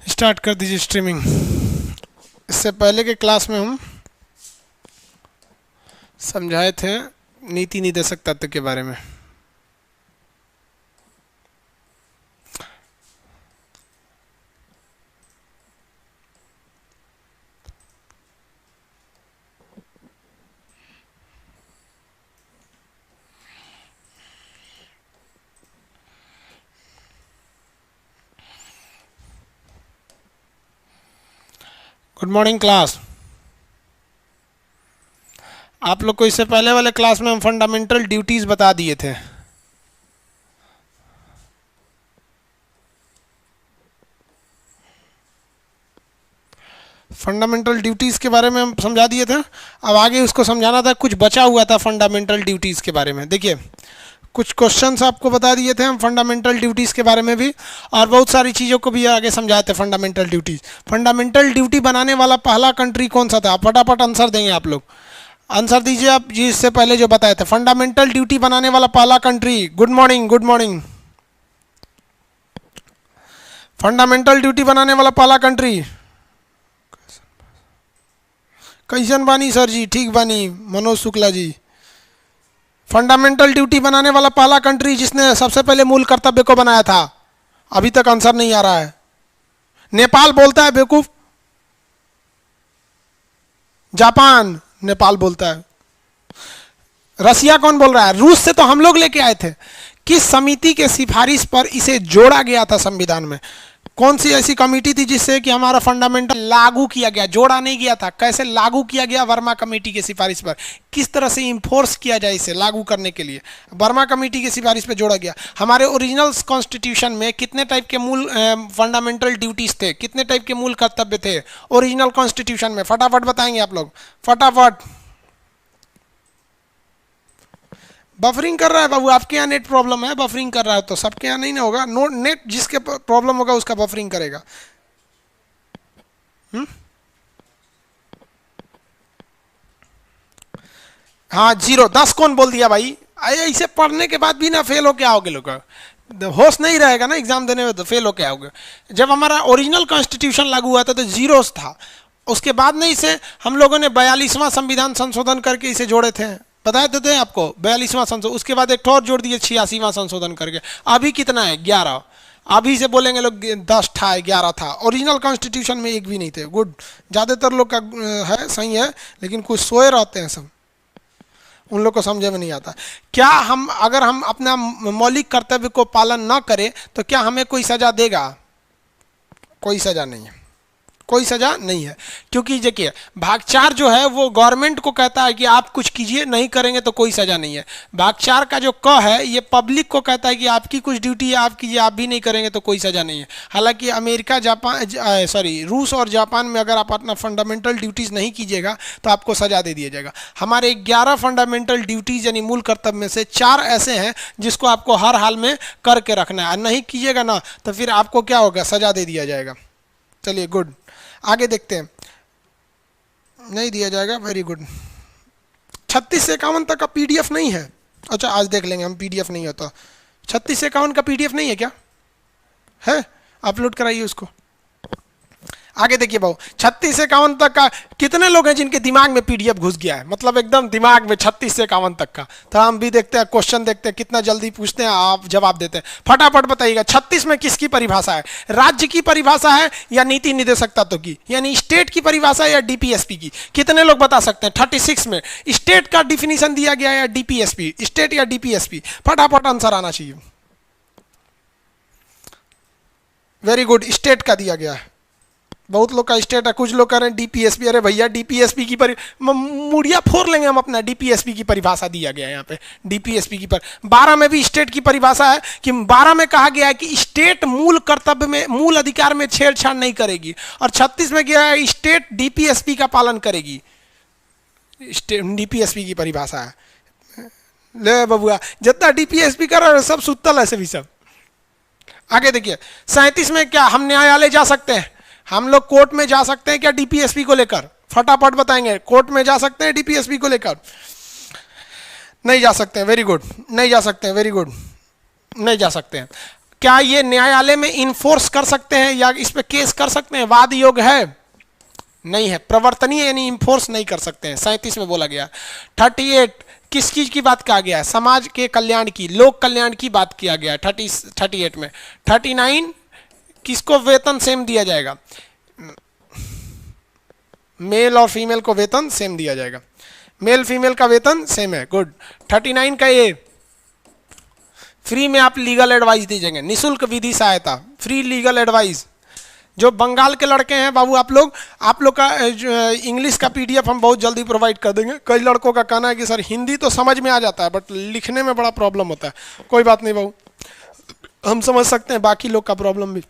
Start कर दीजिए streaming. इससे पहले के क्लास में हम समझाए थे नीति निदेशक तत्व के बारे में। Good morning class. आप लोग को इससे पहले वाले क्लास में हम फंडामेंटल ड्यूटीज बता दिए थे। फंडामेंटल ड्यूटीज के बारे में हम समझा दिए थे। अब आगे उसको समझाना था, कुछ बचा हुआ था फंडामेंटल ड्यूटीज के बारे में। देखिए कुछ क्वेश्चंस आपको बता दिए थे हम फंडामेंटल ड्यूटीज के बारे में भी, और बहुत सारी चीज़ों को भी आगे समझाए थे फंडामेंटल ड्यूटीज। फंडामेंटल ड्यूटी बनाने वाला पहला कंट्री कौन सा था? आप फटाफट आंसर देंगे। आप लोग आंसर दीजिए आप जी, इससे पहले जो बताए थे फंडामेंटल ड्यूटी बनाने वाला पहला country. Good morning, good morning. Fundamental duty बनाने वाला पहला कंट्री कैसन बानी सर जी? ठीक बानी मनोज शुक्ला जी। फंडामेंटल ड्यूटी बनाने वाला पहला कंट्री जिसने सबसे पहले मूल कर्तव्य को बनाया था, अभी तक आंसर नहीं आ रहा है। नेपाल बोलता है बेवकूफ। जापान, नेपाल बोलता है। रसिया कौन बोल रहा है? रूस से तो हम लोग लेके आए थे। किस समिति के सिफारिश पर इसे जोड़ा गया था संविधान में? कौन सी ऐसी कमेटी थी जिससे कि हमारा फंडामेंटल लागू किया गया? जोड़ा नहीं गया था। कैसे लागू किया गया? वर्मा कमेटी के सिफारिश पर। किस तरह से इंफोर्स किया जाए इसे लागू करने के लिए? वर्मा कमेटी की सिफारिश पर जोड़ा गया। हमारे ओरिजिनल कॉन्स्टिट्यूशन में कितने टाइप के मूल फंडामेंटल ड्यूटीज थे, कितने टाइप के मूल कर्तव्य थे ओरिजिनल कॉन्स्टिट्यूशन में? फटाफट बताएंगे आप लोग, फटाफट। बफरिंग कर रहा है बाबू, आपके यहाँ नेट प्रॉब्लम है, बफरिंग कर रहा है तो सबके यहाँ नहीं ना होगा। नो नेट जिसके प्रॉब्लम होगा उसका बफरिंग करेगा। हाँ 0 10 कौन बोल दिया भाई? ऐसे पढ़ने के बाद भी ना फेल हो के आओगे लोग, होश नहीं रहेगा ना एग्जाम देने में, तो फेल हो के आओगे। जब हमारा ओरिजिनल कॉन्स्टिट्यूशन लागू हुआ था तो 0 था। उसके बाद में इसे हम लोगों ने 42वां संविधान संशोधन करके इसे जोड़े थे, बताए देते हैं आपको 42वां संशोधन। उसके बाद एक और जोड़ दिए 86वां संशोधन करके। अभी कितना है? 11। अभी से बोलेंगे लोग 10 था, 11 था। ओरिजिनल कॉन्स्टिट्यूशन में एक भी नहीं थे। गुड, ज़्यादातर लोग का है, सही है, लेकिन कुछ सोए रहते हैं सब, उन लोग को समझे में नहीं आता। क्या हम अगर हम अपना मौलिक कर्तव्य को पालन ना करें तो क्या हमें कोई सजा देगा? कोई सजा नहीं है, कोई सजा नहीं है। क्योंकि देखिए भाग 4 जो है वो गवर्नमेंट को कहता है कि आप कुछ कीजिए, नहीं करेंगे तो कोई सजा नहीं है। भाग 4 का जो क है ये पब्लिक को कहता है कि आपकी कुछ ड्यूटी है आप कीजिए, आप भी नहीं करेंगे तो कोई सजा नहीं है। हालांकि अमेरिका, जापान, रूस और जापान में अगर आप अपना फंडामेंटल ड्यूटीज़ नहीं कीजिएगा तो आपको सजा दे दिया जाएगा। हमारे 11 फंडामेंटल ड्यूटीज़ यानी मूल कर्तव्य में से 4 ऐसे हैं जिसको आपको हर हाल में करके रखना है। नहीं कीजिएगा ना तो फिर आपको क्या होगा? सजा दे दिया जाएगा। चलिए गुड, आगे देखते हैं। नहीं दिया जाएगा, वेरी गुड। 36 से 51 तक का पीडीएफ नहीं है? अच्छा आज देख लेंगे हम, पीडीएफ नहीं होता। 36 से 51 का पीडीएफ नहीं है क्या? है, अपलोड कराइए उसको। आगे देखिए भाऊ, 36 से 51 तक का कितने लोग हैं जिनके दिमाग में पीडीएफ घुस गया है? मतलब एकदम दिमाग में 36 से 51 तक का। तो हम भी देखते हैं, क्वेश्चन देखते हैं कितना जल्दी पूछते हैं, आप जवाब देते हैं। फटाफट बताइएगा 36 में किसकी परिभाषा है? राज्य की परिभाषा है या नीति निदेशक तत्व की, यानी स्टेट की परिभाषा है या डीपीएसपी की? कितने लोग बता सकते हैं? 36 में स्टेट का डिफिनीशन दिया गया है या डीपीएसपी? स्टेट या डीपीएसपी? फटाफट आंसर आना चाहिए। वेरी गुड, स्टेट का दिया गया है। बहुत लोग का स्टेट है, कुछ लोग कह रहे हैं डीपीएसपी। अरे भैया डीपीएसपी की मुड़िया फोड़ लेंगे हम अपना। डीपीएसपी की परिभाषा दिया गया है यहाँ पे, डीपीएसपी की 12 में भी स्टेट की परिभाषा है कि 12 में कहा गया है कि स्टेट मूल कर्तव्य में, मूल अधिकार में छेड़छाड़ नहीं करेगी। और 36 में गया है स्टेट डीपीएसपी का पालन करेगी। डीपीएसपी की परिभाषा है। ले बबुआ, जितना डीपीएसपी कर रहे सब सुतल ऐसे भी सब। आगे देखिए 37 में क्या हम न्यायालय जा सकते हैं? हम लोग कोर्ट में जा सकते हैं क्या डीपीएसपी को लेकर? फटाफट बताएंगे, कोर्ट में जा सकते हैं डीपीएसपी को लेकर? नहीं जा सकते हैं, वेरी गुड। नहीं जा सकते हैं, वेरी गुड, नहीं जा सकते हैं। क्या ये न्यायालय में इन्फोर्स कर सकते हैं या इस पे केस कर सकते हैं? वाद योग है? नहीं है, प्रवर्तनीय यानी इन्फोर्स नहीं कर सकते हैं। 37 में बोला गया। 38 किस चीज की बात किया गया है? समाज के कल्याण की, लोक कल्याण की बात किया गया है 38 में। 39 किसको वेतन सेम दिया जाएगा? मेल और फीमेल को वेतन सेम दिया जाएगा। मेल फीमेल का वेतन सेम है, गुड। 39 का ये फ्री में आप लीगल एडवाइस दीजिएंगे, निशुल्क विधि सहायता, फ्री लीगल एडवाइस। जो बंगाल के लड़के हैं बाबू, आप लोग का इंग्लिश का पीडीएफ हम बहुत जल्दी प्रोवाइड कर देंगे। कई लड़कों का कहना है कि सर हिंदी तो समझ में आ जाता है बट लिखने में बड़ा प्रॉब्लम होता है। कोई बात नहीं बाबू, हम समझ सकते हैं बाकी लोग का प्रॉब्लम भी।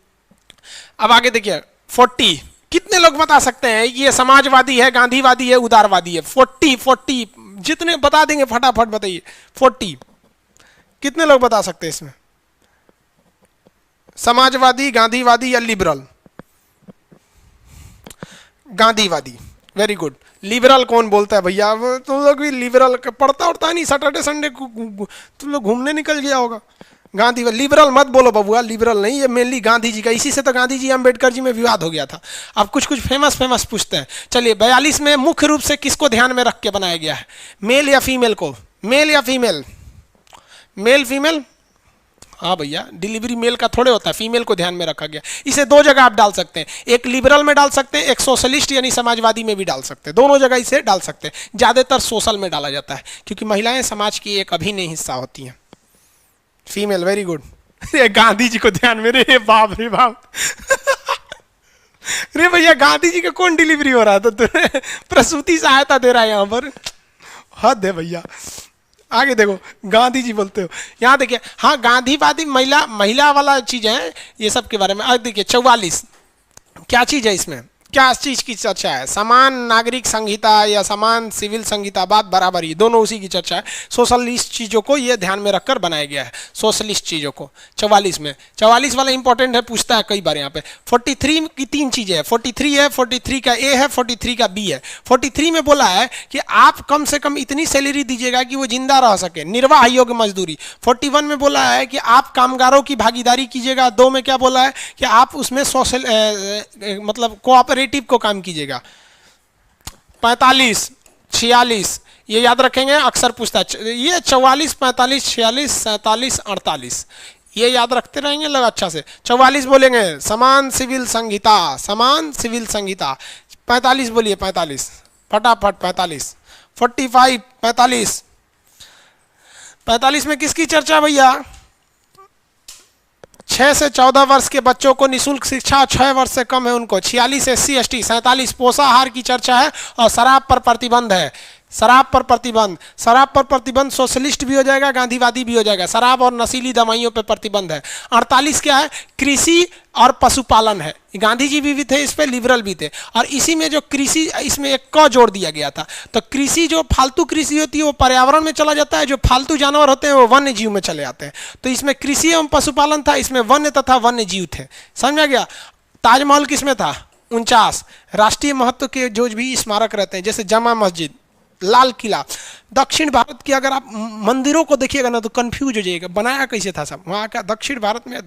अब आगे देखिए 40, कितने लोग बता सकते हैं ये समाजवादी है, गांधीवादी है, उदारवादी है? 40 जितने बता देंगे फटाफट बताइए। 40 कितने लोग बता सकते हैं इसमें? समाजवादी, गांधीवादी या लिबरल? गांधीवादी, वेरी गुड। लिबरल कौन बोलता है भैया? तुम लोग भी लिबरल पढ़ता उड़ता नहीं, सैटरडे संडे तुम लोग घूमने निकल गया होगा। गांधीवादी, लिबरल मत बोलो बबुआ, लिबरल नहीं, ये मेनली गांधी जी का। इसी से तो गांधी जी अंबेडकर जी में विवाद हो गया था। अब कुछ फेमस पूछते हैं। चलिए 42 में मुख्य रूप से किसको ध्यान में रख के बनाया गया है? मेल या फीमेल को? मेल या फीमेल? Male female? हाँ भैया, डिलीवरी मेल का थोड़े होता है, फीमेल को ध्यान में रखा गया। इसे दो जगह आप डाल सकते हैं, एक लिबरल में डाल सकते हैं, एक सोशलिस्ट यानी समाजवादी में भी डाल सकते हैं। दोनों जगह इसे डाल सकते हैं। ज्यादातर सोशल में डाला जाता है क्योंकि महिलाएं समाज की एक अभिन्न हिस्सा होती हैं। Female, very good. Gandhi ji को ध्यान में, रे बाप रे बाप। रे भैया, गांधी जी का कौन डिलीवरी हो रहा था? तो प्रसूति सहायता दे रहा है यहाँ पर, हद है भैया। आगे देखो, गांधी जी बोलते हो, यहाँ देखिए। हाँ, गांधीवादी महिला वाला चीज है ये सब के बारे में। आगे देखिए 44, क्या चीज है इसमें? क्या चीज की चर्चा है? समान नागरिक संहिता या समान सिविल संहिता, बात बराबर ही, दोनों उसी की चर्चा है। सोशलिस्ट चीजों को ये ध्यान में रखकर बनाया गया है, सोशलिस्ट चीजों को। 44 में, 44 वाला इंपॉर्टेंट है, पूछता है कई बार यहाँ पे। 43 की 3 चीजें है। 43 है, 43 का ए है, 43 का बी है। 43 में बोला है कि आप कम से कम इतनी सैलरी दीजिएगा कि वो जिंदा रह सके, निर्वाह योग्य मजदूरी। 41 में बोला है कि आप कामगारों की भागीदारी कीजिएगा। 2 में क्या बोला है कि आप उसमें सोशल मतलब कोऑपरेटिव को काम कीजिएगा। 45, 46 ये याद रखेंगे, अक्सर पूछता है ये। 44, 45, 46, 47, 48 ये याद रखते रहेंगे लोग अच्छा से। 44 बोलेंगे समान सिविल संहिता, समान सिविल संहिता। 45 बोलिए, 45 फटाफट। 45, 45, 45। 45 में किसकी चर्चा भैया? 6 से 14 वर्ष के बच्चों को निःशुल्क शिक्षा, 6 वर्ष से कम है उनको। 46 SC ST। 47 पोषाहार की चर्चा है और शराब पर प्रतिबंध है। शराब पर प्रतिबंध, शराब पर प्रतिबंध सोशलिस्ट भी हो जाएगा, गांधीवादी भी हो जाएगा। शराब और नशीली दवाइयों पर प्रतिबंध है। 48 क्या है? कृषि और पशुपालन है। गांधी जी भी थे इस पे, लिबरल भी थे। और इसी में जो कृषि, इसमें एक क जोड़ दिया गया था। तो कृषि, जो फालतू कृषि होती है वो पर्यावरण में चला जाता है, जो फालतू जानवर होते हैं वो वन्य जीव में चले जाते हैं। तो इसमें कृषि एवं पशुपालन था, इसमें वन्य तथा वन्य जीव थे। समझ में गया? ताजमहल किसमें था? 49। राष्ट्रीय महत्व के जो भी स्मारक रहते हैं जैसे जमा मस्जिद, लाल किला। दक्षिण भारत की अगर आप मंदिरों को देखिएगा ना तो कंफ्यूज हो जाइएगा, बनाया कैसे था सब। वहाँ का दक्षिण भारत में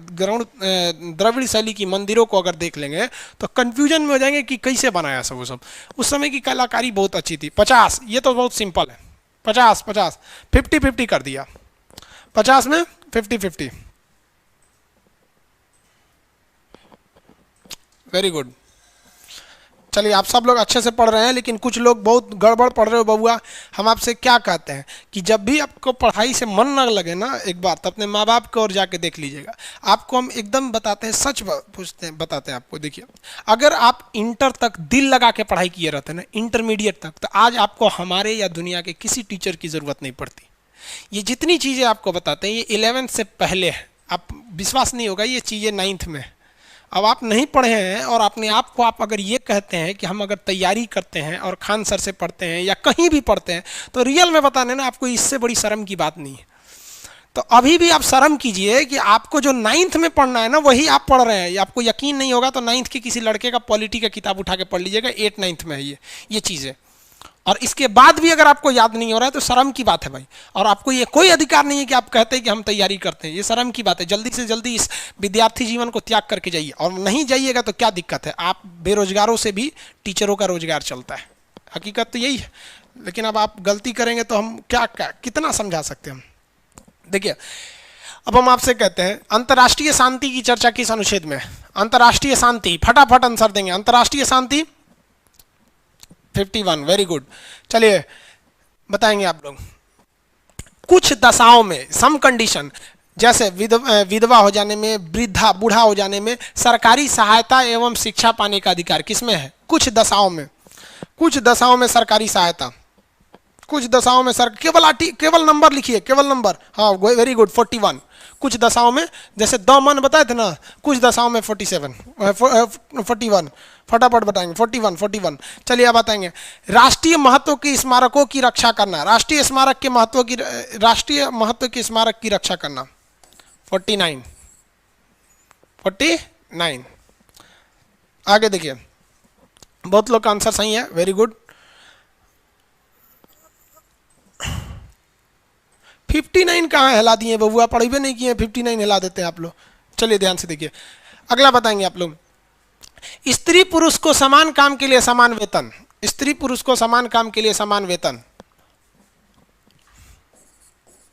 द्रविड़ शैली की मंदिरों को अगर देख लेंगे तो कंफ्यूजन में हो जाएंगे कि कैसे बनाया सब वो सब। उस समय की कलाकारी बहुत अच्छी थी। 50, ये तो बहुत सिंपल है। 50, 50, 50-50 कर दिया। 50 में 50-50, वेरी गुड। चलिए, आप सब लोग अच्छे से पढ़ रहे हैं, लेकिन कुछ लोग बहुत गड़बड़ पढ़ रहे हो बबुआ। हम आपसे क्या कहते हैं कि जब भी आपको पढ़ाई से मन न लगे ना एक बार, तो अपने माँ बाप को और जाके देख लीजिएगा। आपको हम एकदम बताते हैं, सच पूछते हैं, बताते हैं आपको। देखिए, अगर आप इंटर तक दिल लगा के पढ़ाई किए रहते ना, इंटरमीडिएट तक, तो आज आपको हमारे या दुनिया के किसी टीचर की ज़रूरत नहीं पड़ती। ये जितनी चीज़ें आपको बताते हैं ये 11th से पहले है। आप विश्वास नहीं होगा, ये चीज़ें 9th में। अब आप नहीं पढ़े हैं और अपने आप को आप अगर ये कहते हैं कि हम अगर तैयारी करते हैं और खान सर से पढ़ते हैं या कहीं भी पढ़ते हैं, तो रियल में बताने ना आपको इससे बड़ी शर्म की बात नहीं है। तो अभी भी आप शर्म कीजिए कि आपको जो 9th में पढ़ना है ना वही आप पढ़ रहे हैं। आपको यकीन नहीं होगा तो 9th के किसी लड़के का पॉलिटी का किताब उठा के पढ़ लीजिएगा, 8th 9th में है ये चीज़ें। और इसके बाद भी अगर आपको याद नहीं हो रहा है तो शर्म की बात है भाई। और आपको ये कोई अधिकार नहीं है कि आप कहते हैं कि हम तैयारी करते हैं, ये शर्म की बात है। जल्दी से जल्दी इस विद्यार्थी जीवन को त्याग करके जाइए, और नहीं जाइएगा तो क्या दिक्कत है, आप बेरोजगारों से भी टीचरों का रोजगार चलता है, हकीकत तो यही है। लेकिन अब आप गलती करेंगे तो हम क्या कितना समझा सकते हैं हम। देखिए अब हम आपसे कहते हैं अंतर्राष्ट्रीय शांति की चर्चा किस अनुच्छेद में? अंतर्राष्ट्रीय शांति, फटाफट आंसर देंगे। अंतर्राष्ट्रीय शांति 51, वेरी गुड। चलिए बताएंगे आप लोग। कुछ दशाओं में, सम कंडीशन, जैसे विधवा हो जाने में, वृद्धा बूढ़ा हो जाने में सरकारी सहायता एवं शिक्षा पाने का अधिकार किसमें है? कुछ दशाओं में, कुछ दशाओं में सरकारी सहायता, कुछ दशाओं में सर, केवल नंबर लिखिए, केवल नंबर। हाँ वेरी गुड, 41। कुछ दशाओं में, जैसे दमन बताए थे ना, कुछ दशाओं में 41, फटाफट बताएंगे। 41। चलिए अब बताएंगे राष्ट्रीय महत्व के स्मारकों की रक्षा करना, राष्ट्रीय स्मारक के महत्व की, राष्ट्रीय महत्व के स्मारक की रक्षा करना 49। आगे देखिए, बहुत लोग का आंसर सही है, वेरी गुड। 59 कहाँ हिला दिए बबुआ, पढ़े नहीं किए, 59 हिला देते हैं आप लोग। चलिए ध्यान से देखिए, अगला बताएंगे आप लोग। स्त्री पुरुष को समान काम के लिए समान वेतन, स्त्री पुरुष को समान काम के लिए समान वेतन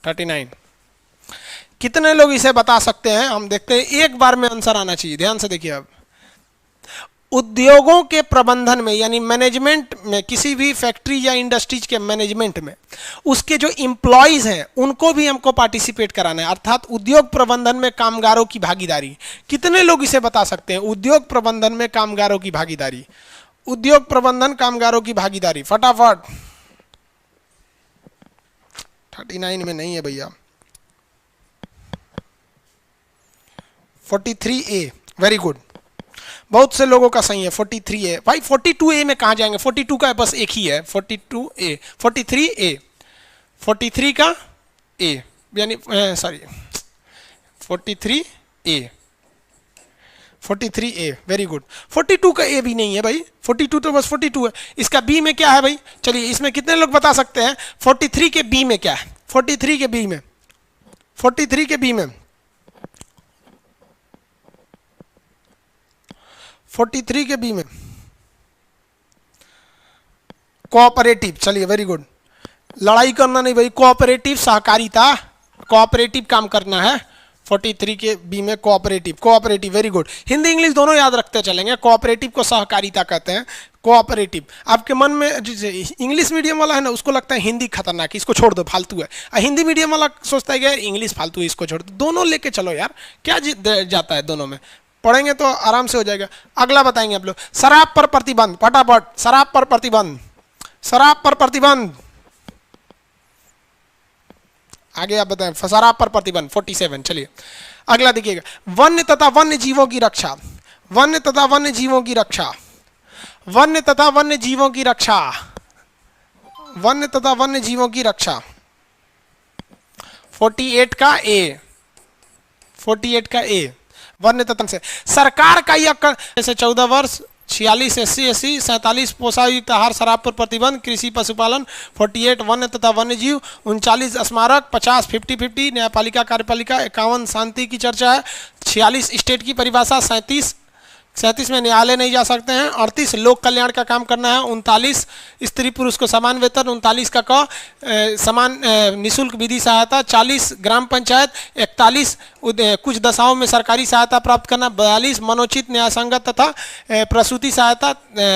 39। कितने लोग इसे बता सकते हैं? हम देखते हैं, एक बार में आंसर आना चाहिए। ध्यान से देखिए, अब उद्योगों के प्रबंधन में, यानी मैनेजमेंट में, किसी भी फैक्ट्री या इंडस्ट्रीज के मैनेजमेंट में उसके जो एम्प्लॉयज हैं उनको भी हमको पार्टिसिपेट कराना है, अर्थात उद्योग प्रबंधन में कामगारों की भागीदारी। कितने लोग इसे बता सकते हैं? उद्योग प्रबंधन में कामगारों की भागीदारी, उद्योग प्रबंधन कामगारों की भागीदारी, फटाफट। 39 में नहीं है भैया, 43A, वेरी गुड। बहुत से लोगों का सही है 43A। भाई 42A में कहाँ जाएंगे? 42 का बस एक ही है, 42A, 43A, 43 का A, यानी सॉरी 43A, वेरी गुड। 42 का A भी नहीं है भाई, 42 तो बस 42 है। इसका B में क्या है भाई? चलिए इसमें कितने लोग बता सकते हैं 43 के B में क्या है? 43 के B में, 43 के B में 43 के बी में कोऑपरेटिव। चलिए वेरी गुड, लड़ाई करना नहीं भाई, कोऑपरेटिव, सहकारिता, कोऑपरेटिव काम करना है। 43 के बी में cooperative, very good. Hindi English दोनों याद रखते चलेंगे। कोऑपरेटिव को सहकारिता कहते हैं, कोऑपरेटिव। आपके मन में इंग्लिश मीडियम वाला है ना, उसको लगता है हिंदी खतरनाक है, इसको छोड़ दो, फालतू है। हिंदी मीडियम वाला सोचता है कि इंग्लिश फालतू है, इसको छोड़ दो। दोनों लेके चलो यार, क्या जाता है दोनों में, पढ़ेंगे तो आराम से हो जाएगा। अगला बताएंगे आप लोग, शराब पर प्रतिबंध, फटाफट। शराब पर प्रतिबंध, शराब पर प्रतिबंध, आगे आप बताएं। शराब पर प्रतिबंध 47। चलिए अगला देखिएगा, वन्य तथा वन्य जीवों की रक्षा, वन्य तथा वन्य जीवों की रक्षा, वन्य तथा वन्य जीवों की रक्षा, वन्य तथा वन्य जीवों की रक्षा 48 का A, 48 का A, वन्य तत्व से। सरकार का यह जैसे 14 वर्ष, 46 SC/SC, 47 पोषायुक्त आहार शराब पर प्रतिबंध, कृषि पशुपालन 48 वन्य तथा वन्य जीव, 39 स्मारक, 50 50-50 न्यायपालिका कार्यपालिका, 51 शांति की चर्चा है, 46 स्टेट की परिभाषा, 37 में न्यायालय नहीं जा सकते हैं, 38 लोक कल्याण का काम करना है, 39 स्त्री पुरुष को समान वेतन, 39 का समान निःशुल्क विधि सहायता, 40 ग्राम पंचायत, 41 कुछ दशाओं में सरकारी सहायता प्राप्त करना, 42 मनोचित न्यायसंगत तथा प्रसूति सहायता।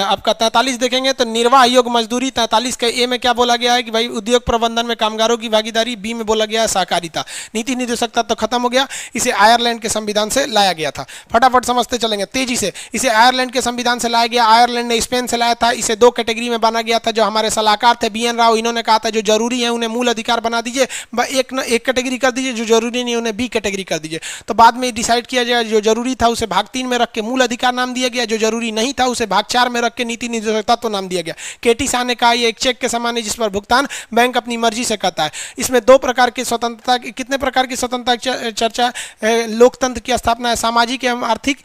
आपका 43 देखेंगे तो निर्वाह योग्य मजदूरी। 43 के ए में क्या बोला गया है कि भाई उद्योग प्रबंधन में कामगारों की भागीदारी। बी में बोला गया है सहकारिता। नीति निर्देशकता तो खत्म हो गया, इसे आयरलैंड के संविधान से लाया गया था। फटाफट समझते चलेंगे तेजी से। इसे आयरलैंड के संविधान से लाया गया, आयरलैंड ने स्पेन से लाया था। इसे 2 कैटेगरी में बांटा गया था। जो हमारे सलाहकार थे BN राव, इन्होंने कहा था जो जरूरी है उन्हें मूल अधिकार बना दीजिए, एक कैटेगरी कर दीजिए, जो जरूरी नहीं उन्हें B कैटेगरी कर दीजिए। तो बाद में डिसाइड किया जाएगा, जो जरूरी था उसे भाग 3 में रख के मूल अधिकार नाम दिया गया, जो जरूरी नहीं था उसे भाग 4 में रख के नीति निर्देशकता तो नाम दिया गया। KT शाह ने कहा यह एक चेक के समान है जिस पर भुगतान बैंक अपनी मर्जी से करता है। इसमें 2 प्रकार की स्वतंत्रता, कितने प्रकार की स्वतंत्रता चर्चा, लोकतंत्र की स्थापना है, सामाजिक एवं आर्थिक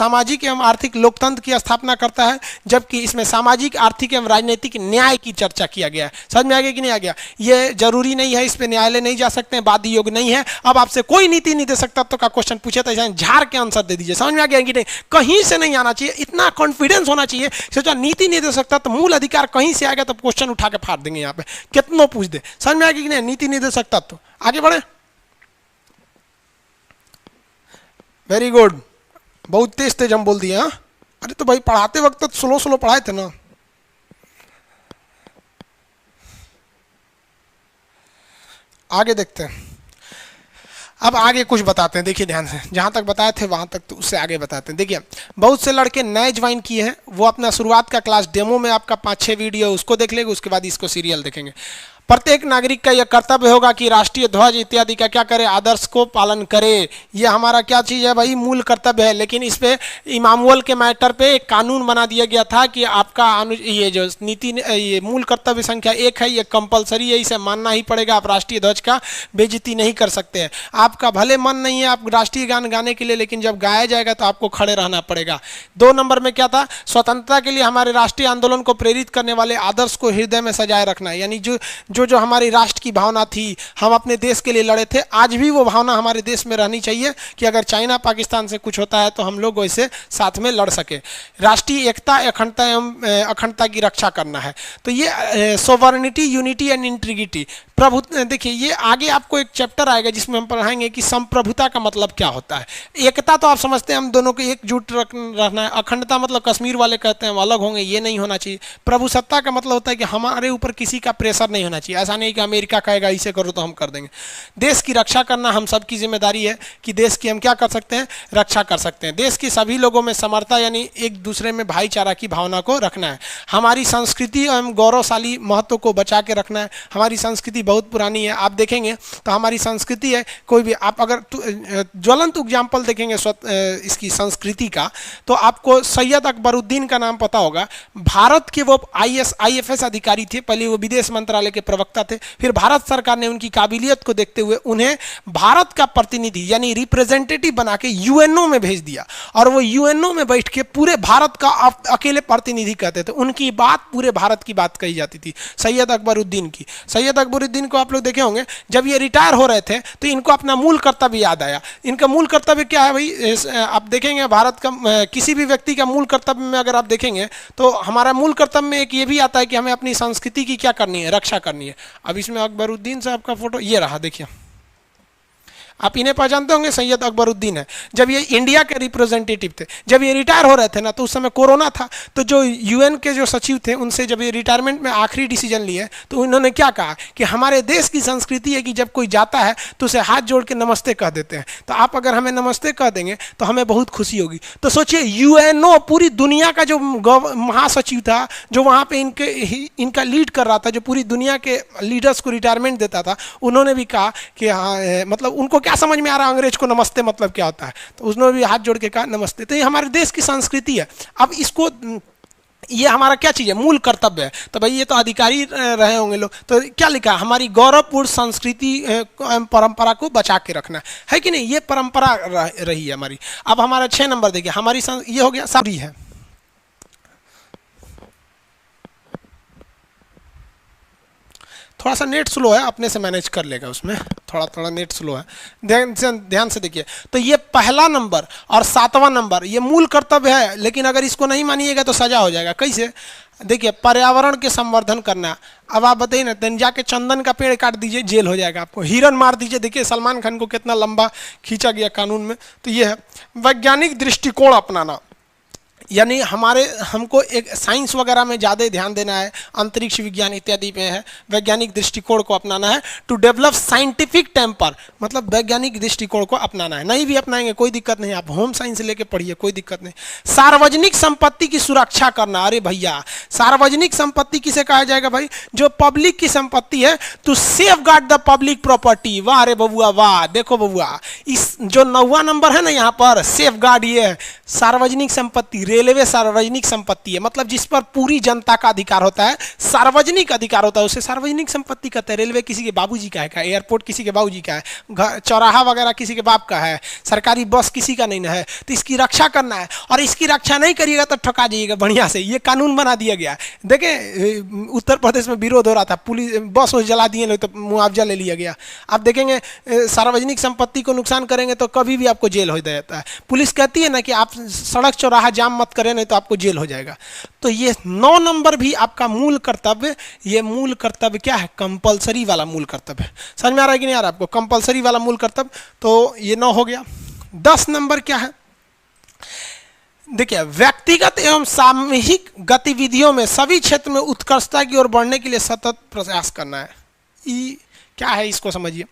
सामाजिक एवं आर्थिक लोकतंत्र की स्थापना करता है, जबकि इसमें सामाजिक, आर्थिक एवं राजनीतिक न्याय की चर्चा किया गया है। समझ में आ गया कि नहीं आ गया? ये जरूरी नहीं है, इस पे न्यायालय नहीं जा सकते हैं, वादी योग्य नहीं है। अब आपसे कोई नीति नहीं दे सकता तो का क्वेश्चन पूछे तो ऐसा झाड़ के आंसर दे दीजिए। समझ में आ गया कि नहीं? कहीं से नहीं आना चाहिए, इतना कॉन्फिडेंस होना चाहिए। सोचा नीति नहीं दे सकता तो मूल अधिकार कहीं से आएगा तो क्वेश्चन उठा के फाड़ देंगे यहाँ पे, कितनों पूछ दे। समझ में आ गया कि नहीं? नीति नहीं दे सकता तो आगे बढ़े। वेरी गुड, बहुत तेज तेज हम बोल दिए। हाँ, अरे तो भाई पढ़ाते वक्त तो स्लो स्लो पढ़ाए थे ना। आगे देखते हैं, अब आगे कुछ बताते हैं, देखिए ध्यान से, जहां तक बताए थे वहां तक तो उससे आगे बताते हैं। देखिए, बहुत से लड़के नए ज्वाइन किए हैं, वो अपना शुरुआत का क्लास डेमो में आपका 5-6 वीडियो उसको देख लेंगे, उसके बाद इसको सीरियल देखेंगे। प्रत्येक नागरिक का यह कर्तव्य होगा कि राष्ट्रीय ध्वज इत्यादि का क्या करे, आदर्श को पालन करे। ये हमारा क्या चीज़ है भाई, मूल कर्तव्य है। लेकिन इस पे इमामुअल के मैटर पे एक कानून बना दिया गया था कि आपका ये जो नीति, ये मूल कर्तव्य संख्या 1 है, ये कंपलसरी है, इसे मानना ही पड़ेगा। आप राष्ट्रीय ध्वज का बेइज्जती नहीं कर सकते हैं। आपका भले मन नहीं है आप राष्ट्रीय गान गाने के लिए, लेकिन जब गाया जाएगा तो आपको खड़े रहना पड़ेगा। 2 नंबर में क्या था, स्वतंत्रता के लिए हमारे राष्ट्रीय आंदोलन को प्रेरित करने वाले आदर्श को हृदय में सजाए रखना है। यानी जो हमारी राष्ट्र की भावना थी, हम अपने देश के लिए लड़े थे, आज भी वो भावना हमारे देश में रहनी चाहिए कि अगर चाइना पाकिस्तान से कुछ होता है तो हम लोग वैसे साथ में लड़ सके। राष्ट्रीय एकता, अखंडता एवं अखंडता की रक्षा करना है। तो ये सोवर्निटी, यूनिटी एंड इंटीग्रिटी, प्रभु, देखिए ये आगे आपको एक चैप्टर आएगा जिसमें हम पढ़ाएंगे कि संप्रभुता का मतलब क्या होता है। एकता तो आप समझते हैं हम दोनों को एकजुट रखना है। अखंडता मतलब कश्मीर वाले कहते हैं हम अलग होंगे, ये नहीं होना चाहिए। प्रभुसत्ता का मतलब होता है कि हमारे ऊपर किसी का प्रेशर नहीं होना चाहिए। ऐसा नहीं कि अमेरिका कहेगा इसे करो तो हम कर देंगे। देश की रक्षा करना हम सबकी जिम्मेदारी है कि देश की हम क्या कर सकते हैं, रक्षा कर सकते हैं। देश के सभी लोगों में समर्था यानी एक दूसरे में भाईचारा की भावना को रखना है। हमारी संस्कृति एवं गौरवशाली महत्व को बचा के रखना है। हमारी संस्कृति बहुत पुरानी है, आप देखेंगे तो हमारी संस्कृति है, कोई भी आप अगर ज्वलंत एग्जाम्पल देखेंगे इसकी संस्कृति का, तो आपको सैयद अकबरुद्दीन का नाम पता होगा। भारत के वो IFS अधिकारी थे, पहले वो विदेश मंत्रालय के प्रवक्ता थे। फिर भारत सरकार ने उनकी काबिलियत को देखते हुए उन्हें भारत का प्रतिनिधि यानी रिप्रेजेंटेटिव बना के UNO में भेज दिया, और वो UNO में बैठ के पूरे भारत का अकेले प्रतिनिधि कहते थे। उनकी बात पूरे भारत की बात कही जाती थी, सैयद अकबरुद्दीन की। सैयद अकबरुद्दीन को आप लोग देखे होंगे, जब ये रिटायर हो रहे थे तो इनको अपना मूल कर्तव्य याद आया। इनका मूल कर्तव्य क्या है भाई, आप देखेंगे भारत का किसी भी व्यक्ति का मूल कर्तव्य में अगर आप देखेंगे तो हमारा मूल कर्तव्य में एक ये भी आता है कि हमें अपनी संस्कृति की क्या करनी है, रक्षा करनी है। अब इसमें अकबरुद्दीन साहब का फोटो ये रहा, देखिए आप इन्हें पहचानते होंगे, सैयद अकबरुद्दीन है। जब ये इंडिया के रिप्रेजेंटेटिव थे, जब ये रिटायर हो रहे थे ना, तो उस समय कोरोना था, तो जो UN के जो सचिव थे उनसे जब ये रिटायरमेंट में आखिरी डिसीजन लिए तो उन्होंने क्या कहा कि हमारे देश की संस्कृति है कि जब कोई जाता है तो उसे हाथ जोड़ के नमस्ते कह देते हैं, तो आप अगर हमें नमस्ते कह देंगे तो हमें बहुत खुशी होगी। तो सोचिए UNO पूरी दुनिया का जो महासचिव था, जो वहाँ पे इनका लीड कर रहा था, जो पूरी दुनिया के लीडर्स को रिटायरमेंट देता था, उन्होंने भी कहा कि हाँ, मतलब उनको क्या समझ में आ रहा अंग्रेज को नमस्ते मतलब क्या होता है, तो उसने भी हाथ जोड़ के कहा नमस्ते। तो ये हमारे देश की संस्कृति है। अब इसको, ये हमारा क्या चीज़ है, मूल कर्तव्य है। तो भाई ये तो अधिकारी रहे होंगे लोग, तो क्या लिखा, हमारी गौरवपूर्ण संस्कृति परंपरा को बचा के रखना है कि नहीं, ये परंपरा रही है हमारी। अब हमारा 6 नंबर देखिए, हमारी ये हो गया सारी है। थोड़ा सा नेट स्लो है, अपने से मैनेज कर लेगा, उसमें थोड़ा नेट स्लो है, ध्यान से देखिए। तो ये पहला नंबर और 7वां नंबर ये मूल कर्तव्य है, लेकिन अगर इसको नहीं मानिएगा तो सजा हो जाएगा। कैसे, देखिए, पर्यावरण के संवर्धन करना। अब आप बताइए ना, दिन जाके चंदन का पेड़ काट दीजिए, जेल हो जाएगा आपको। हिरन मार दीजिए, देखिए सलमान खान को कितना लंबा खींचा गया कानून में। तो ये है वैज्ञानिक दृष्टिकोण अपनाना, यानी हमको एक साइंस वगैरह में ज़्यादा ध्यान देना है, अंतरिक्ष विज्ञान इत्यादि में है, वैज्ञानिक दृष्टिकोण को अपनाना है। टू डेवलप साइंटिफिक टेम्पर, मतलब वैज्ञानिक दृष्टिकोण को अपनाना है। नहीं भी अपनाएंगे कोई दिक्कत नहीं, आप होम साइंस लेके पढ़िए, कोई दिक्कत नहीं। सार्वजनिक संपत्ति की सुरक्षा करना। अरे भैया, सार्वजनिक संपत्ति किसे कहा जाएगा भाई, जो पब्लिक की संपत्ति है। To safeguard the public property. वाह रे बबुआ वाह, देखो बबुआ, इस जो 9वां नंबर है ना यहाँ पर, सेफ गार्ड, ये सार्वजनिक संपत्ति, रेलवे सार्वजनिक संपत्ति है, मतलब जिस पर पूरी जनता का अधिकार होता है, सार्वजनिक अधिकार होता है, उसे सार्वजनिक संपत्ति कहते हैं। रेलवे किसी के बाबूजी का है, एयरपोर्ट किसी के बाबूजी का है, घर चौराहा वगैरह किसी के बाप का है, सरकारी बस किसी का नहीं है, तो इसकी रक्षा करना है। और इसकी रक्षा नहीं करिएगा तो ठका जाइएगा बढ़िया से। ये कानून बना दिया गया है। देखें उत्तर प्रदेश में विरोध हो रहा था, पुलिस बस जला दिए लोग तो मुआवजा ले लिया गया। आप देखेंगे सार्वजनिक संपत्ति को नुकसान करेंगे तो कभी भी आपको जेल हो जाता है। पुलिस कहती है ना कि आप सड़क चौराहा जाम मत करें, नहीं तो आपको जेल हो जाएगा। तो ये 9 नंबर भी आपका मूल कर्तव्य, ये मूल कर्तव्य क्या है? कंपलसरी वाला मूल कर्तव्य है। समझ में आ रहा है कि नहीं आ रहा आपको? कंपलसरी वाला मूल कर्तव्य, तो ये 9 हो गया। 10 नंबर क्या है? देखिए, व्यक्तिगत एवं सामूहिक गतिविधियों में सभी क्षेत्र में उत्कृष्टता की ओर बढ़ने के लिए सतत प्रयास करना है। क्या है इसको समझिए।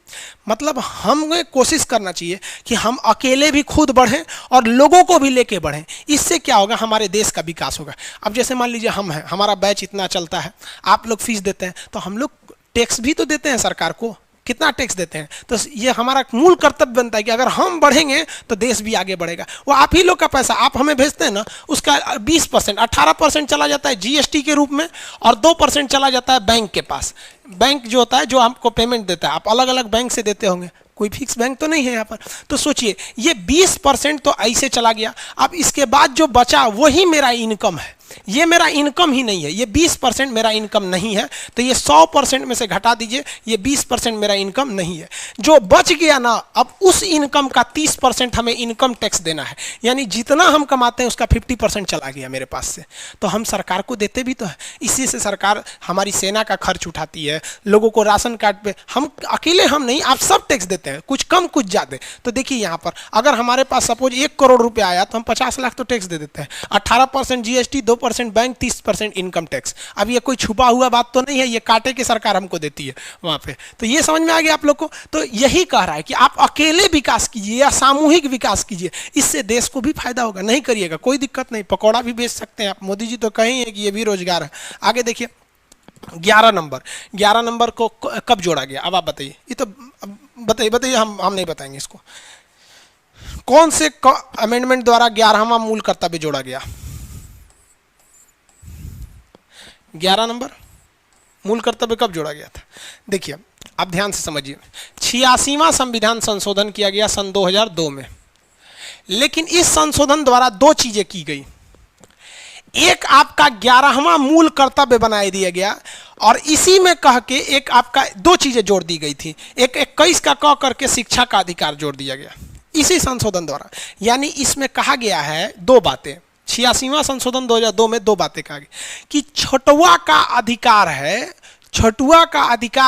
मतलब हमें कोशिश करना चाहिए कि हम अकेले भी खुद बढ़ें और लोगों को भी लेके बढ़ें। इससे क्या होगा? हमारे देश का विकास होगा। अब जैसे मान लीजिए हम हैं, हमारा बैच इतना चलता है, आप लोग फीस देते हैं, तो हम लोग टैक्स भी तो देते हैं सरकार को। कितना टैक्स देते हैं? तो ये हमारा मूल कर्तव्य बनता है कि अगर हम बढ़ेंगे तो देश भी आगे बढ़ेगा। वो आप ही लोग का पैसा आप हमें भेजते हैं ना, उसका 20%, 18% चला जाता है जीएसटी के रूप में और 2% चला जाता है बैंक के पास। बैंक जो होता है, जो हमको पेमेंट देता है, आप अलग अलग बैंक से देते होंगे, कोई फिक्स बैंक तो नहीं है यहाँ पर। तो सोचिए, ये 20% तो ऐसे चला गया। अब इसके बाद जो बचा वही मेरा इनकम है। ये मेरा इनकम ही नहीं है, ये 20% मेरा इनकम नहीं है। तो ये 100% में से घटा दीजिए, ये 20% मेरा इनकम नहीं है। जो बच गया ना, अब उस इनकम का 30% हमें इनकम टैक्स देना है। यानी जितना हम कमाते हैं उसका 50% चला गया मेरे पास से, तो हम सरकार को देते भी तो है। इसी से सरकार हमारी सेना का खर्च उठाती है, लोगों को राशन कार्ड पे, हम अकेले हम नहीं, आप सब टैक्स देते हैं, कुछ कम कुछ ज़्यादा। तो देखिए यहाँ पर अगर हमारे पास सपोज 1 करोड़ रुपया आया तो हम 50 लाख तो टैक्स दे देते हैं। 18% जीएसटी, 2% बैंक, 30% इनकम टैक्स। अब ये कोई छुपा हुआ बात तो नहीं है, ये काटे के सरकार हमको देती है वहां पे। तो ये समझ में आ गया आप लोग को? तो यही कह रहा है कि आप अकेले विकास कीजिए या सामूहिक विकास कीजिए, इससे देश को भी फायदा होगा। नहीं करिएगा कोई दिक्कत नहीं, पकौड़ा भी बेच सकते हैं आप। मोदी जी तो कहीं है कि ये भी रोजगार है। आगे देखिए 11 नंबर को कब जोड़ा गया? अब आप बताइए। ये तो बताइए, हम नहीं बताएंगे इसको। कौन से अमेंडमेंट द्वारा 11वां मूल कर्तव्य जोड़ा गया? 11 नंबर मूल कर्तव्य कब जोड़ा गया था? देखिए आप ध्यान से समझिए। 86वां संविधान संशोधन किया गया सन 2002 में। लेकिन इस संशोधन द्वारा 2 चीजें की गई। एक आपका 11वां मूल कर्तव्य बनाए दिया गया और इसी में कह के एक आपका 2 चीजें जोड़ दी गई थी। एक 21 का क करके शिक्षा का अधिकार जोड़ दिया गया इसी संशोधन द्वारा। यानी इसमें कहा गया है 2 बातें। 86वां संशोधन 2002 में 2 बातें कहा गया कि छठवा का अधिकार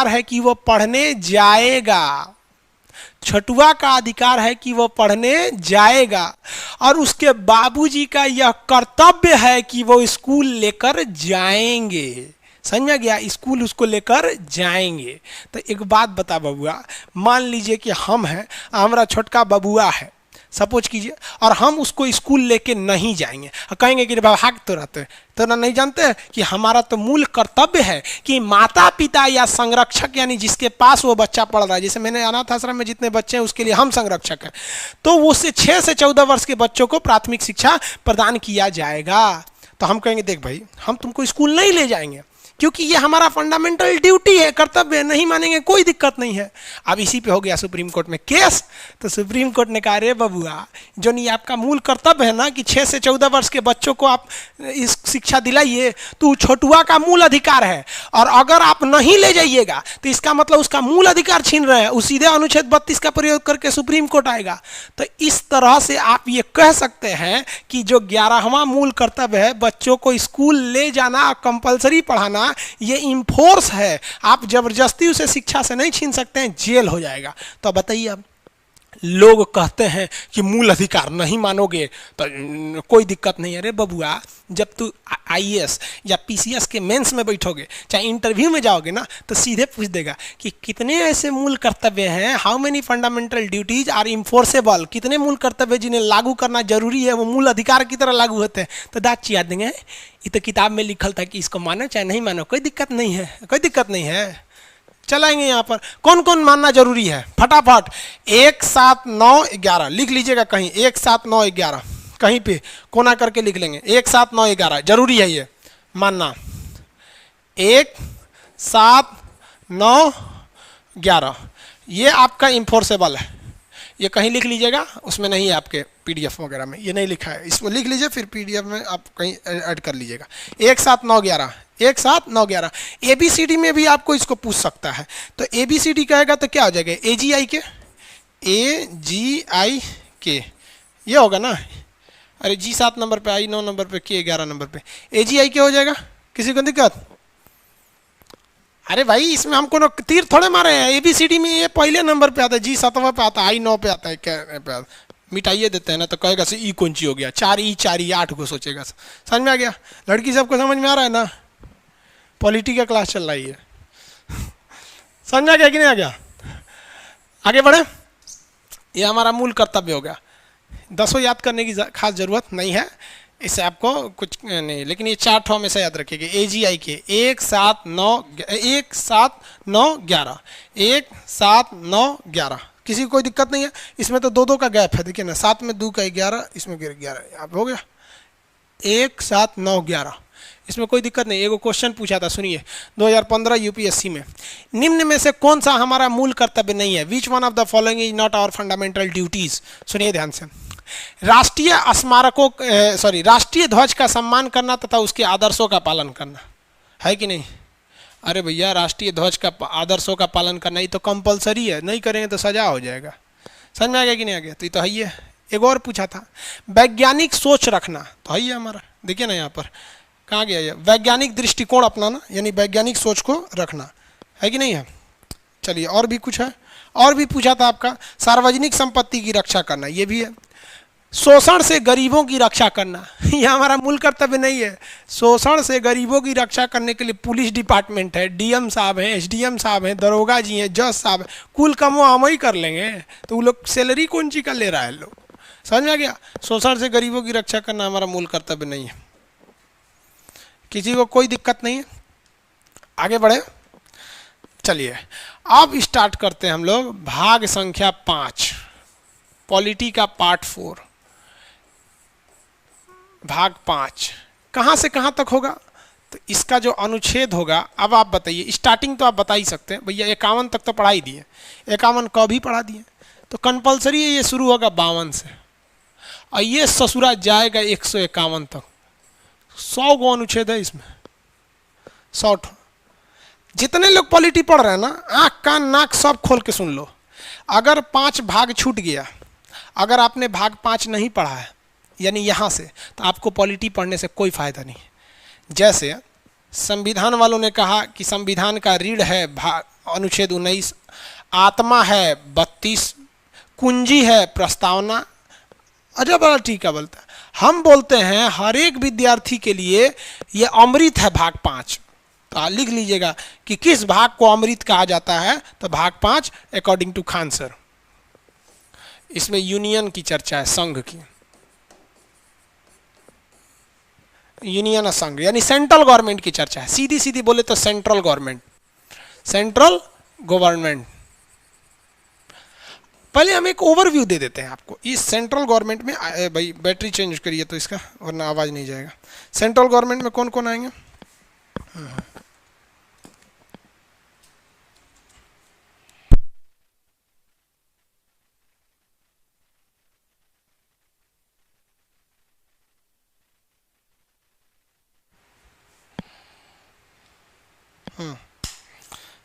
है कि वो पढ़ने जाएगा। छठवा का अधिकार है कि वो पढ़ने जाएगा और उसके बाबूजी का यह कर्तव्य है कि वो स्कूल लेकर जाएंगे। समझ में गया? स्कूल उसको लेकर जाएंगे। तो एक बात बता बबुआ, मान लीजिए कि हम हैं, हमारा छोटका बबुआ है सपोज कीजिए, और हम उसको स्कूल लेके नहीं जाएंगे, कहेंगे कि भाग तो रहते तो ना, नहीं जानते कि हमारा तो मूल कर्तव्य है कि माता पिता या संरक्षक, यानी जिसके पास वो बच्चा पढ़ रहा है, जैसे मैंने अनाथ आश्रम में जितने बच्चे हैं उसके लिए हम संरक्षक हैं, तो उससे 6 से 14 वर्ष के बच्चों को प्राथमिक शिक्षा प्रदान किया जाएगा। तो हम कहेंगे देख भाई, हम तुमको स्कूल नहीं ले जाएंगे क्योंकि ये हमारा फंडामेंटल ड्यूटी है, कर्तव्य है, नहीं मानेंगे कोई दिक्कत नहीं है। अब इसी पे हो गया सुप्रीम कोर्ट में केस। तो सुप्रीम कोर्ट ने कहा रे बबुआ, जो नहीं आपका मूल कर्तव्य है ना कि 6 से 14 वर्ष के बच्चों को आप इस शिक्षा दिलाइए, तो छठुआ का मूल अधिकार है, और अगर आप नहीं ले जाइएगा तो इसका मतलब उसका मूल अधिकार छीन रहे हैं। उस सीधे अनुच्छेद 32 का प्रयोग करके सुप्रीम कोर्ट आएगा। तो इस तरह से आप ये कह सकते हैं कि जो 11वां मूल कर्तव्य है, बच्चों को स्कूल ले जाना, कंपलसरी पढ़ाना, ये इन्फोर्स है। आप जबरदस्ती उसे शिक्षा से नहीं छीन सकते हैं, जेल हो जाएगा। तो बताइए, अब लोग कहते हैं कि मूल अधिकार नहीं मानोगे तो कोई दिक्कत नहीं है। अरे बबुआ, जब तू आईएएस या पीसीएस के मेंस में बैठोगे, चाहे इंटरव्यू में जाओगे ना, तो सीधे पूछ देगा कि कितने ऐसे मूल कर्तव्य हैं, how many fundamental duties are enforceable, कितने मूल कर्तव्य जिन्हें लागू करना जरूरी है, वो मूल अधिकार की तरह लागू होते हैं। तो दांत चिया देंगे, ये तो किताब में लिखल था कि इसको मानो चाहे नहीं मानो, कोई दिक्कत नहीं है, कोई दिक्कत नहीं है, चलाएंगे। यहाँ पर कौन कौन मानना जरूरी है, फटाफट 1, 7, 9, 11 लिख लीजिएगा कहीं। 1, 7, 9, 11 कहीं पे कोना करके लिख लेंगे 1 7 9 11, जरूरी है ये मानना। 1 7 9 11 ये आपका इन्फोर्सेबल है, ये कहीं लिख लीजिएगा, उसमें नहीं है आपके पीडीएफ वगैरह में, ये नहीं लिखा है, इसको लिख लीजिए फिर पीडीएफ में आप कहीं ऐड कर लीजिएगा। 1 7 9 11, 1 7 9 11। ABCD में भी आपको इसको पूछ सकता है, तो ABCD कहेगा तो क्या हो जाएगा, AGI के ये होगा ना, अरे G 7 नंबर पे, I 9 नंबर पे, K 11 नंबर पे, AGI के हो जाएगा। किसी को दिक्कत? अरे भाई इसमें हमको ना तीर थोड़े मारे हैं, ABCD में ये पहले नंबर पे आता है, G 7 पे आता है, I 9 पे आता है, क्या पे आता है। मिटाइए देते हैं ना तो कहेगा से ई कौन सी हो गया, 4 8 को सोचेगा। समझ में आ गया? लड़की सबको समझ में आ रहा है ना? पॉलिटी का क्लास चल रही है। समझ में आ गया कि नहीं आ गया? आगे बढ़े। ये हमारा मूल कर्तव्य हो गया। 10 याद करने की खास जरूरत नहीं है, इससे आपको कुछ नहीं, लेकिन ये 4 ठो हमेशा याद रखिएगा। AGI के 1 7 9 1 7 9 11, 1 7 9 11। किसी को कोई दिक्कत नहीं है? इसमें तो 2 का गैप है, देखिए ना, 7 में 2 का 11, इसमें 11, आप हो गया 1 7 9 11। इसमें कोई दिक्कत नहीं। एगो क्वेश्चन पूछा था, सुनिए, 2015 यूपीएससी में, निम्न में से कौन सा हमारा मूल कर्तव्य नहीं है? Which one of the following is not our fundamental duties? सुनिए ध्यान से। राष्ट्रीय स्मारकों राष्ट्रीय ध्वज का सम्मान करना तथा उसके आदर्शों का पालन करना, है कि नहीं? अरे भैया राष्ट्रीय ध्वज का आदर्शों का पालन करना ये तो कंपलसरी है, नहीं करेंगे तो सजा हो जाएगा। समझ में आ गया कि नहीं आ गया? तो ये तो है ही है। एक और पूछा था, वैज्ञानिक सोच रखना, तो है ही हमारा, देखिए ना यहाँ पर कहाँ गया ये, वैज्ञानिक दृष्टिकोण अपनाना, यानी वैज्ञानिक सोच को रखना, है कि नहीं है? चलिए और भी कुछ है, और भी पूछा था आपका, सार्वजनिक संपत्ति की रक्षा करना, ये भी है। शोषण से गरीबों की रक्षा करना, यह हमारा मूल कर्तव्य नहीं है। शोषण से गरीबों की रक्षा करने के लिए पुलिस डिपार्टमेंट है, डीएम साहब हैं, एसडीएम साहब हैं, दरोगा जी हैं, जज साहब हैं, कुल कमो हम ही कर लेंगे, तो वो लोग सैलरी कौन सी का ले रहा है लोग? समझ में आ गया? शोषण से गरीबों की रक्षा करना हमारा मूल कर्तव्य नहीं है। किसी को कोई दिक्कत नहीं है? आगे बढ़े। चलिए अब स्टार्ट करते हैं हम लोग भाग संख्या 5, पॉलिटी का पार्ट 4, भाग 5। कहाँ से कहाँ तक होगा? तो इसका जो अनुच्छेद होगा, अब आप बताइए, स्टार्टिंग तो आप बता ही सकते हैं भैया, 51 तक तो पढ़ा ही दिए, 51 को भी पढ़ा दिए, तो कंपलसरी है ये शुरू होगा 52 से, और ये ससुरा जाएगा 151 तक। 100 गो अनुच्छेद है इसमें, 100। जितने लोग पॉलिटी पढ़ रहे हैं ना, आँख कान नाक सब खोल के सुन लो। अगर 5 भाग छूट गया, अगर आपने भाग 5 नहीं पढ़ा है यानी यहाँ से, तो आपको पॉलिटी पढ़ने से कोई फायदा नहीं। जैसे संविधान वालों ने कहा कि संविधान का रीढ़ है अनुच्छेद 19, आत्मा है 32, कुंजी है प्रस्तावना। अरे बड़ा ठीक है बोलता है। हम बोलते हैं हर एक विद्यार्थी के लिए ये अमृत है भाग 5, तो लिख लीजिएगा कि किस भाग को अमृत कहा जाता है, तो भाग 5 अकॉर्डिंग टू खान सर। इसमें यूनियन की चर्चा है, संघ की, यूनियन संघ यानी सेंट्रल गवर्नमेंट की चर्चा है। सीधी सीधी बोले तो सेंट्रल गवर्नमेंट, सेंट्रल गवर्नमेंट। पहले हम एक ओवरव्यू दे देते हैं आपको इस सेंट्रल गवर्नमेंट में। भाई बैटरी चेंज करिए तो इसका, वरना आवाज नहीं जाएगा। सेंट्रल गवर्नमेंट में कौन कौन आएंगे?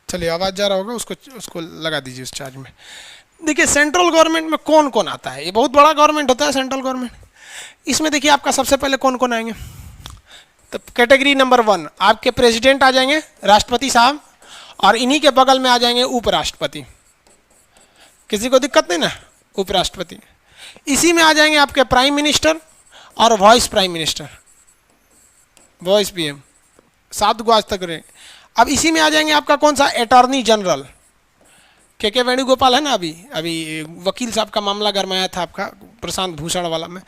चलिए आवाज जा रहा होगा, उसको लगा दीजिए उस चार्ज में। देखिए सेंट्रल गवर्नमेंट में कौन कौन आता है, ये बहुत बड़ा गवर्नमेंट होता है सेंट्रल गवर्नमेंट। इसमें देखिए आपका सबसे पहले कौन कौन आएंगे, तो कैटेगरी नंबर 1 आपके प्रेसिडेंट आ जाएंगे, राष्ट्रपति साहब, और इन्हीं के बगल में आ जाएंगे उपराष्ट्रपति। किसी को दिक्कत नहीं ना? उपराष्ट्रपति। इसी में आ जाएंगे आपके प्राइम मिनिस्टर और vice prime minister, vice PM, 7 गो आज तक रहे। अब इसी में आ जाएंगे आपका कौन सा, अटॉर्नी जनरल, के वेणुगोपाल है ना, अभी वकील साहब का मामला गरमाया था आपका प्रशांत भूषण वाला में।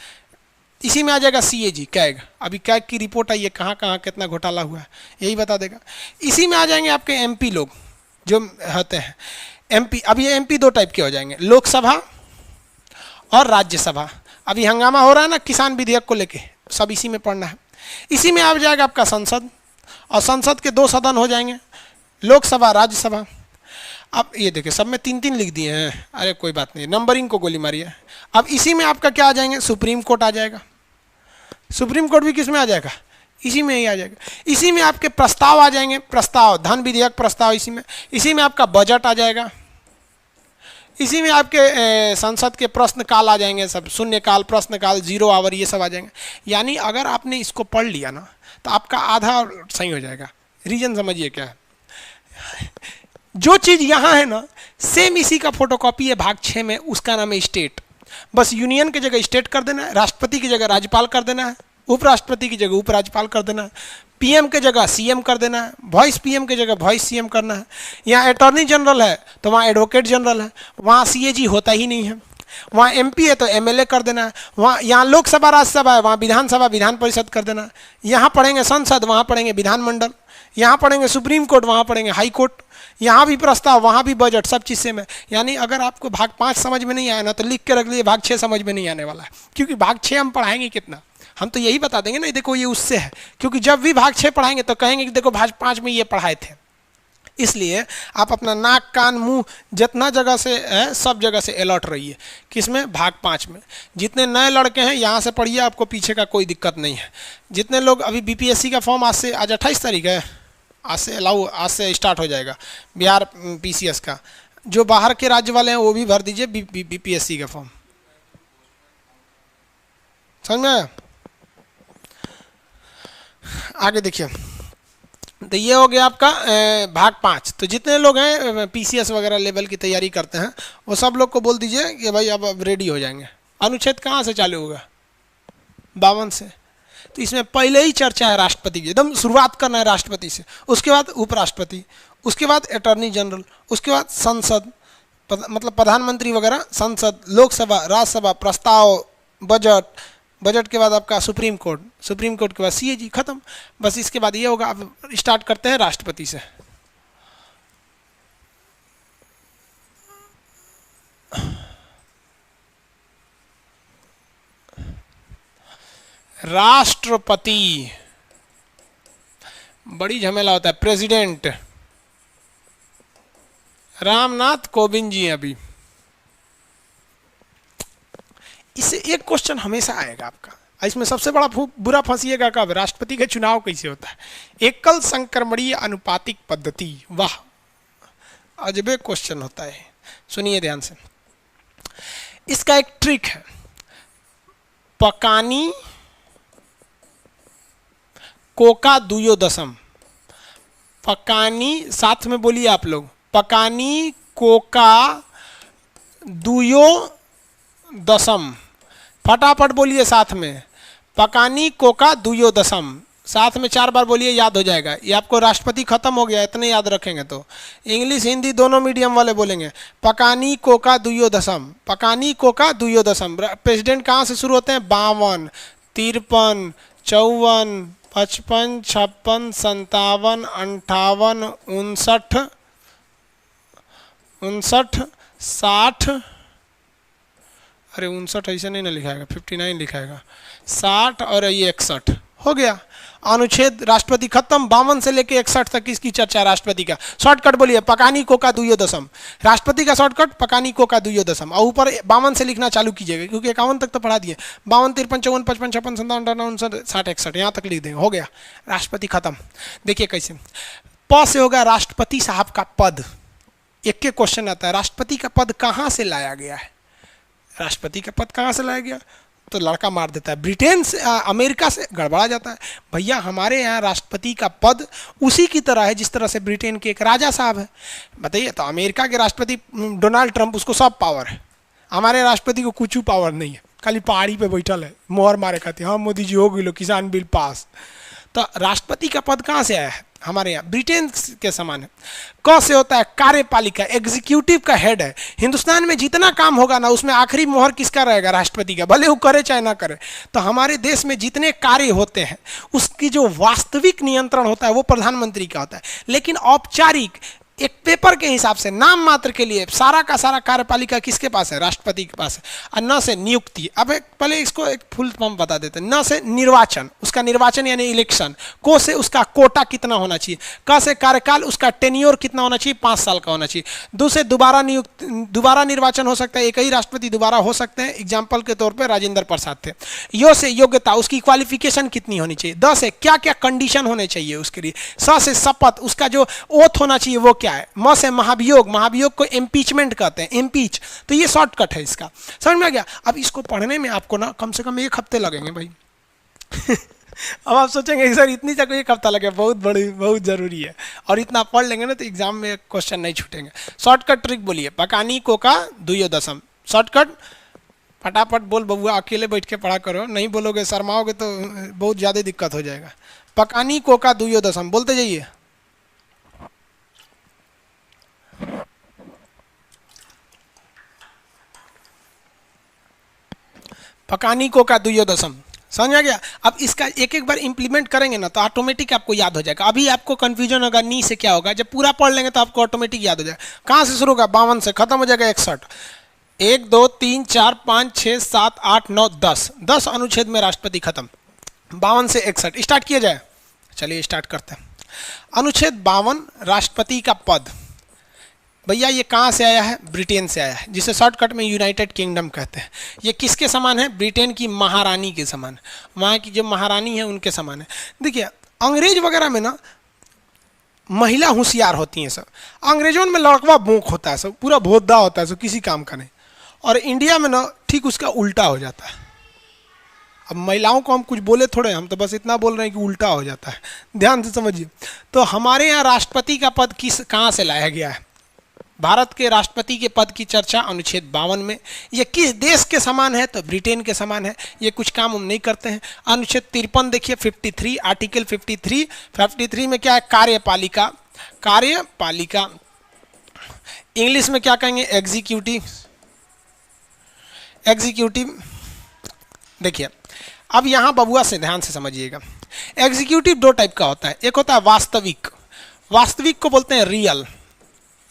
इसी में आ जाएगा सीएजी, कैग। अभी कैग की रिपोर्ट आई है, कहाँ कहाँ कितना घोटाला हुआ है, यही बता देगा। इसी में आ जाएंगे आपके एमपी लोग जो होते हैं एमपी। अब ये एमपी 2 टाइप के हो जाएंगे, लोकसभा और राज्यसभा। अभी हंगामा हो रहा है ना किसान विधेयक को लेके, सब इसी में पढ़ना है। इसी में आ जाएगा आपका संसद, और संसद के 2 सदन हो जाएंगे, लोकसभा राज्यसभा। अब ये देखिए सब में 3-3 लिख दिए हैं, अरे कोई बात नहीं, नंबरिंग को गोली मारिए। अब इसी में आपका क्या आ जाएंगे, सुप्रीम कोर्ट आ जाएगा। सुप्रीम कोर्ट भी किस में आ जाएगा, इसी में ही आ जाएगा। इसी में आपके प्रस्ताव आ जाएंगे, प्रस्ताव, धन विधेयक प्रस्ताव इसी में आपका बजट आ जाएगा। इसी में आपके संसद के प्रश्न काल आ जाएंगे, सब शून्यकाल, प्रश्नकाल, 0 आवर, ये सब आ जाएंगे। यानी अगर आपने इसको पढ़ लिया ना तो आपका आधा सही हो जाएगा। रीजन समझिए क्या है, जो चीज़ यहाँ है ना सेम इसी का फोटोकॉपी है भाग 6 में, उसका नाम है स्टेट। बस यूनियन की जगह स्टेट कर देना है, राष्ट्रपति की जगह राज्यपाल कर देना है, उपराष्ट्रपति की जगह उपराज्यपाल कर देना है, पीएम के जगह सीएम कर देना है, वॉइस पीएम के जगह वॉइस सीएम करना है। यहाँ अटॉर्नी जनरल है तो वहाँ एडवोकेट जनरल है, वहाँ सीएजी होता ही नहीं है। वहाँ एमपी है तो एमएलए कर देना है। वहाँ यहाँ लोकसभा राज्यसभा है, वहाँ विधानसभा विधान परिषद कर देना है। यहाँ पढ़ेंगे संसद, वहाँ पढ़ेंगे विधानमंडल। यहाँ पढ़ेंगे सुप्रीम कोर्ट, वहाँ पढ़ेंगे हाई कोर्ट। यहाँ भी प्रस्ताव, वहाँ भी बजट, सब चीज़ से में। यानी अगर आपको भाग 5 समझ में नहीं आया ना तो लिख के रख लीजिए, भाग 6 समझ में नहीं आने वाला है। क्योंकि भाग 6 हम पढ़ाएंगे कितना, हम तो यही बता देंगे ना, देखो ये उससे है। क्योंकि जब भी भाग 6 पढ़ाएंगे तो कहेंगे कि देखो भाग 5 में ये पढ़ाए थे। इसलिए आप अपना नाक कान मुंह जितना जगह से है सब जगह से अलर्ट रहिए। किसमें, भाग 5 में। जितने नए लड़के हैं यहाँ से पढ़िए, आपको पीछे का कोई दिक्कत नहीं है। जितने लोग अभी बीपीएससी का फॉर्म आज 28 तारीख है, आज से स्टार्ट हो जाएगा बिहार पीसीएस का। जो बाहर के राज्य वाले हैं वो भी भर दीजिए बीपीएससी का फॉर्म। समझ में आया? आगे देखिए, तो ये हो गया आपका भाग 5। तो जितने लोग हैं पीसीएस वगैरह लेवल की तैयारी करते हैं वो सब लोग को बोल दीजिए कि भाई अब रेडी हो जाएंगे। अनुच्छेद कहाँ से चालू होगा, 52 से। तो इसमें पहले ही चर्चा है राष्ट्रपति की, एकदम शुरुआत करना है राष्ट्रपति से, उसके बाद उपराष्ट्रपति, उसके बाद अटॉर्नी जनरल, उसके बाद संसद, मतलब प्रधानमंत्री वगैरह, संसद, लोकसभा, राज्यसभा, प्रस्ताव, बजट, बजट के बाद आपका सुप्रीम कोर्ट, सुप्रीम कोर्ट के बाद सीएजी, खत्म। बस इसके बाद ये होगा। अब स्टार्ट करते हैं राष्ट्रपति से। राष्ट्रपति बड़ी झमेला होता है। प्रेसिडेंट रामनाथ कोविंद जी अभी, इससे एक क्वेश्चन हमेशा आएगा आपका। इसमें सबसे बड़ा बुरा फंसिएगा कब, राष्ट्रपति का चुनाव कैसे होता है। एकल संक्रमणीय अनुपातिक पद्धति, वाह अजबे क्वेश्चन होता है। सुनिए ध्यान से, इसका एक ट्रिक है। पकानी कोका दुयो दशम, पकानी साथ में बोलिए आप लोग, पकानी कोका दुयो दशम, फटाफट बोलिए साथ में, पकानी कोका दुयो दशम, साथ में 4 बार बोलिए, याद हो जाएगा। ये आपको राष्ट्रपति खत्म हो गया, इतने याद रखेंगे तो। इंग्लिश हिंदी दोनों मीडियम वाले बोलेंगे, पकानी कोका दुयो दशम, पकानी कोका दुयो दशम। प्रेसिडेंट कहाँ से शुरू होते हैं, 52, 53, 54, 55, 56, 57, 58, 59, 60, अरे 59 ऐसे नहीं ना लिखाएगा, 59 लिखाएगा, 60 और ये 61 हो गया। अनुच्छेद राष्ट्रपति खत्म। 52 से लेके 61 तक इसकी चर्चा राष्ट्रपति का। शॉर्टकट बोलिए, पकानी कोका दुयो दशम। राष्ट्रपति का शॉर्टकट पकानी कोका दुयो दशम, और ऊपर 52 से लिखना चालू कीजिएगा क्योंकि 51 तक तो पढ़ा दिए। 52, 53, 54, 55, 56, 57, 58, 59, 60, 61 यहाँ तक लिख देंगे, हो गया राष्ट्रपति खत्म। देखिए कैसे, प से होगा राष्ट्रपति साहब का पद। एक के क्वेश्चन आता है, राष्ट्रपति का पद कहाँ से लाया गया है, राष्ट्रपति का पद कहाँ से लाया गया, तो लड़का मार देता है, ब्रिटेन से, अमेरिका से, गड़बड़ा जाता है। भैया हमारे यहाँ राष्ट्रपति का पद उसी की तरह है जिस तरह से ब्रिटेन के एक राजा साहब है। बताइए, तो अमेरिका के राष्ट्रपति डोनाल्ड ट्रंप, उसको सब पावर है, हमारे राष्ट्रपति को कुछ पावर नहीं है, खाली पहाड़ी पे बैठल है, मोहर मारे खाते, हाँ मोदी जी हो गई लो किसान बिल पास। तो राष्ट्रपति का पद कहाँ से आया है, हमारे यहाँ ब्रिटेन के समान है। क से होता है कार्यपालिका, एग्जीक्यूटिव का हेड है। हिंदुस्तान में जितना काम होगा ना उसमें आखिरी मोहर किसका रहेगा, राष्ट्रपति का, भले वो करे चाहे ना करे। तो हमारे देश में जितने कार्य होते हैं उसकी जो वास्तविक नियंत्रण होता है वो प्रधानमंत्री का होता है, लेकिन औपचारिक एक पेपर के हिसाब से नाम मात्र के लिए सारा का सारा कार्यपालिका किसके पास है? राष्ट्रपति के पास है। और न से नियुक्ति, अब पहले इसको एक फुल फॉर्म बता देते हैं। न से निर्वाचन, उसका निर्वाचन यानी इलेक्शन। को से उसका कोटा कितना होना चाहिए। क से कार्यकाल, उसका टेन्योर कितना होना चाहिए? 5 साल का होना चाहिए। दो से दोबारा निर्वाचन हो सकता है, एक ही राष्ट्रपति दोबारा हो सकते हैं। एग्जाम्पल के तौर पर राजेंद्र प्रसाद थे। यो से योग्यता, उसकी क्वालिफिकेशन कितनी होनी चाहिए। द से क्या क्या कंडीशन होने चाहिए उसके लिए। स से शपथ, उसका जो ओथ होना चाहिए वो क्या है। म से महाभियोग, महाभियोग को इम्पीचमेंट कहते हैं, इम्पीच। तो ये शॉर्टकट है इसका, समझ में आ गया। अब इसको पढ़ने में आपको ना कम से कम 1 हफ्ते लगेंगे भाई। अब आप सोचेंगे सर इतनी जगह 1 हफ्ता लगे, बहुत बड़ी बहुत जरूरी है। और इतना पढ़ लेंगे ना तो एग्जाम में क्वेश्चन नहीं छूटेंगे। शॉर्टकट ट्रिक बोलिए। पकानी को का दुयो दशम। शॉर्टकट फटाफट बोल बबुआ, अकेले बैठ के पढ़ा करो, नहीं बोलोगे शर्माओगे तो बहुत ज़्यादा दिक्कत हो जाएगा। पकानी को का दुयो दशम, बोलते जाइए। पकानी को का दुयो दशम, समझ आ गया। अब इसका एक एक बार इंप्लीमेंट करेंगे ना तो ऑटोमेटिक आपको याद हो जाएगा। अभी आपको कंफ्यूजन होगा नी से क्या होगा, जब पूरा पढ़ लेंगे तो आपको ऑटोमेटिक याद हो जाएगा। कहाँ से शुरू होगा? 52 से, खत्म हो जाएगा 61। 1 2 3 4 5 6 7 8 9 10, 10 अनुच्छेद में राष्ट्रपति खत्म। 52 से 61 स्टार्ट किया जाए। चलिए स्टार्ट करते हैं। अनुच्छेद 52 राष्ट्रपति का पद। भैया ये कहाँ से आया है? ब्रिटेन से आया है, जिसे शॉर्टकट में यूनाइटेड किंगडम कहते हैं। ये किसके समान है? ब्रिटेन की महारानी के समान। वहाँ की जो महारानी है उनके समान है। देखिए अंग्रेज वगैरह में ना महिला होशियार होती हैं सब। अंग्रेजों में लड़कवा बोंक होता है सब, पूरा भोदा होता है सब, किसी काम का नहीं। और इंडिया में ना ठीक उसका उल्टा हो जाता है। अब महिलाओं को हम कुछ बोले थोड़े, हम तो बस इतना बोल रहे हैं कि उल्टा हो जाता है। ध्यान से समझिए। तो हमारे यहाँ राष्ट्रपति का पद कहाँ से लाया गया है? भारत के राष्ट्रपति के पद की चर्चा अनुच्छेद 52 में। ये किस देश के समान है? तो ब्रिटेन के समान है। ये कुछ काम हम नहीं करते हैं। अनुच्छेद 53 देखिए, 53 आर्टिकल 53 में क्या है? कार्यपालिका। कार्यपालिका इंग्लिश में क्या कहेंगे? एग्जीक्यूटिव। देखिए अब यहाँ बबुआ से ध्यान से समझिएगा। एग्जीक्यूटिव 2 टाइप का होता है। एक होता है वास्तविक, वास्तविक को बोलते हैं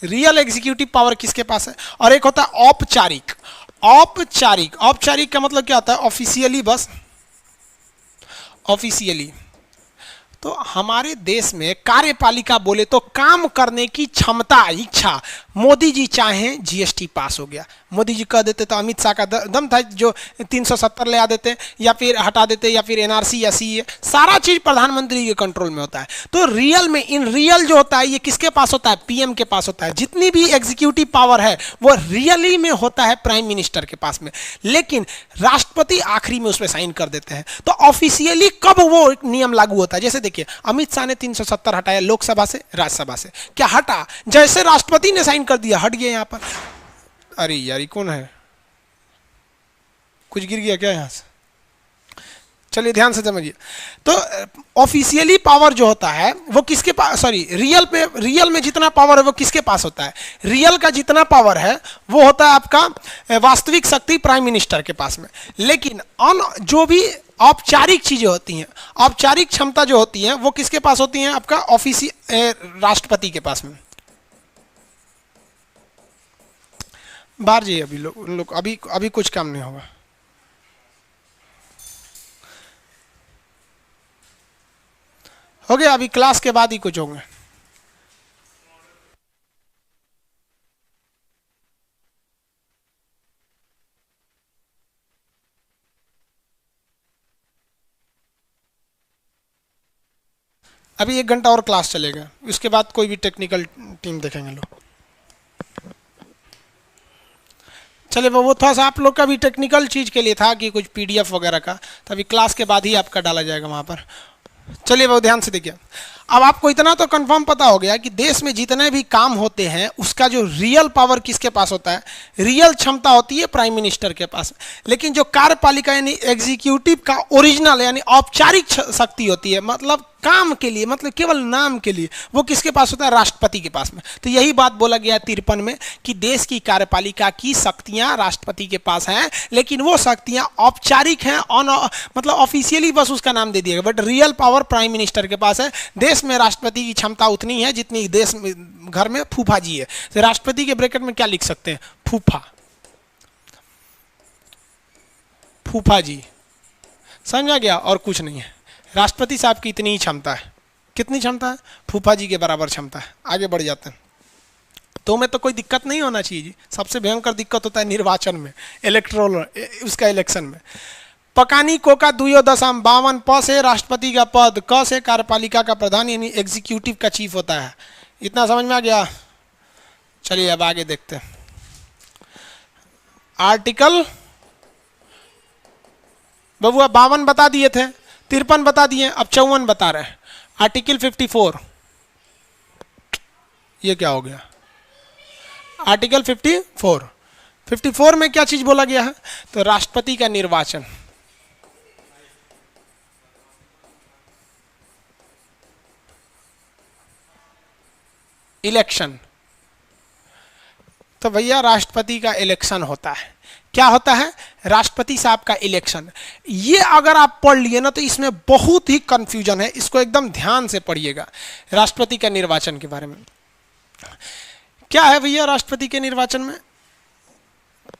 रियल एग्जीक्यूटिव पावर किसके पास है। और एक होता है औपचारिक। औपचारिक का मतलब क्या होता है? ऑफिशियली, बस ऑफिशियली। तो हमारे देश में कार्यपालिका बोले तो काम करने की क्षमता, इच्छा। मोदी जी चाहें जीएसटी पास हो गया, मोदी जी कह देते तो अमित शाह का दम था जो 370 ले आ देते या फिर हटा देते, या फिर एनआरसी या सीए, सारा चीज प्रधानमंत्री के कंट्रोल में होता है। तो रियल में, इन रियल जो होता है ये किसके पास होता है? पीएम के पास होता है। जितनी भी एग्जीक्यूटिव पावर है वो रियली में होता है प्राइम मिनिस्टर के पास में, लेकिन राष्ट्रपति आखिरी में उसमें साइन कर देते हैं। तो ऑफिशियली कब वो नियम लागू होता है? जैसे देखिए अमित शाह ने 370 हटाया लोकसभा से, राज्यसभा से, क्या हटा? जैसे राष्ट्रपति ने साइन कर दिया हट गया यहां पर। अरे यार ये कौन है? कुछ गिर गया क्या यहां से? चलिए ध्यान से समझिए। तो ऑफिशियली पावर जो होता है वो किसके पास, सॉरी रियल में जितना पावर है वो किसके पास होता है? रियल का जितना पावर है वो होता है आपका वास्तविक शक्ति प्राइम मिनिस्टर के पास में। लेकिन जो भी औपचारिक चीजें होती हैं, औपचारिक क्षमता जो होती है वो किसके पास होती हैं? आपका राष्ट्रपति के पास में। बाहर जाइए अभी लोग अभी कुछ काम नहीं होगा। हो गया, अभी क्लास के बाद ही कुछ होंगे। अभी 1 घंटा और क्लास चलेगा, उसके बाद कोई भी टेक्निकल टीम देखेंगे लोग। चलिए वो थोड़ा सा आप लोग का भी टेक्निकल चीज़ के लिए था कि कुछ पीडीएफ वगैरह का, तो अभी क्लास के बाद ही आपका डाला जाएगा वहाँ पर। चलिए बहुत ध्यान से देखिए। अब आपको इतना तो कंफर्म पता हो गया कि देश में जितने भी काम होते हैं उसका जो रियल पावर किसके पास होता है? रियल क्षमता होती है प्राइम मिनिस्टर के पास। लेकिन जो कार्यपालिका यानी एग्जीक्यूटिव का ओरिजिनल यानी औपचारिक शक्ति होती है, मतलब काम के लिए, मतलब केवल नाम के लिए, वो किसके पास होता है? राष्ट्रपति के पास में। तो यही बात बोला गया 53 में कि देश की कार्यपालिका की शक्तियां राष्ट्रपति के पास हैं, लेकिन वो शक्तियां औपचारिक हैं, मतलब ऑफिशियली बस उसका नाम दे दिया गया, but real power prime minister के पास है। देश देश में राष्ट्रपति की क्षमता उतनी है जितनी देश में घर में फूफा जी है। तो राष्ट्रपति के ब्रैकेट में क्या लिख सकते हैं? फूफा, फूफा जी, समझा गया? और कुछ नहीं है। राष्ट्रपति साहब की इतनी ही क्षमता है। कितनी क्षमता है? फूफा जी के बराबर क्षमता है। आगे बढ़ जाते हैं। तो में तो कोई दिक्कत नहीं होना चाहिए जी। सबसे भयंकर दिक्कत होता है निर्वाचन में, इलेक्ट्रोल उसका इलेक्शन में। पकानी कोका 2.52 प से राष्ट्रपति का पद, क से कार्यपालिका का प्रधान यानी एग्जीक्यूटिव का चीफ होता है। इतना समझ में आ गया? चलिए अब आगे देखते हैं। आर्टिकल बबुआ 52 बता दिए थे, 53 बता दिए, अब 54 बता रहे हैं। आर्टिकल 54, ये क्या हो गया? आर्टिकल 54 में क्या चीज बोला गया है? तो राष्ट्रपति का निर्वाचन, इलेक्शन। तो भैया राष्ट्रपति का इलेक्शन होता है। क्या होता है? राष्ट्रपति साहब का इलेक्शन। ये अगर आप पढ़ लिए ना तो इसमें बहुत ही कंफ्यूजन है, इसको एकदम ध्यान से पढ़िएगा। राष्ट्रपति का निर्वाचन के बारे में क्या है भैया? राष्ट्रपति के निर्वाचन में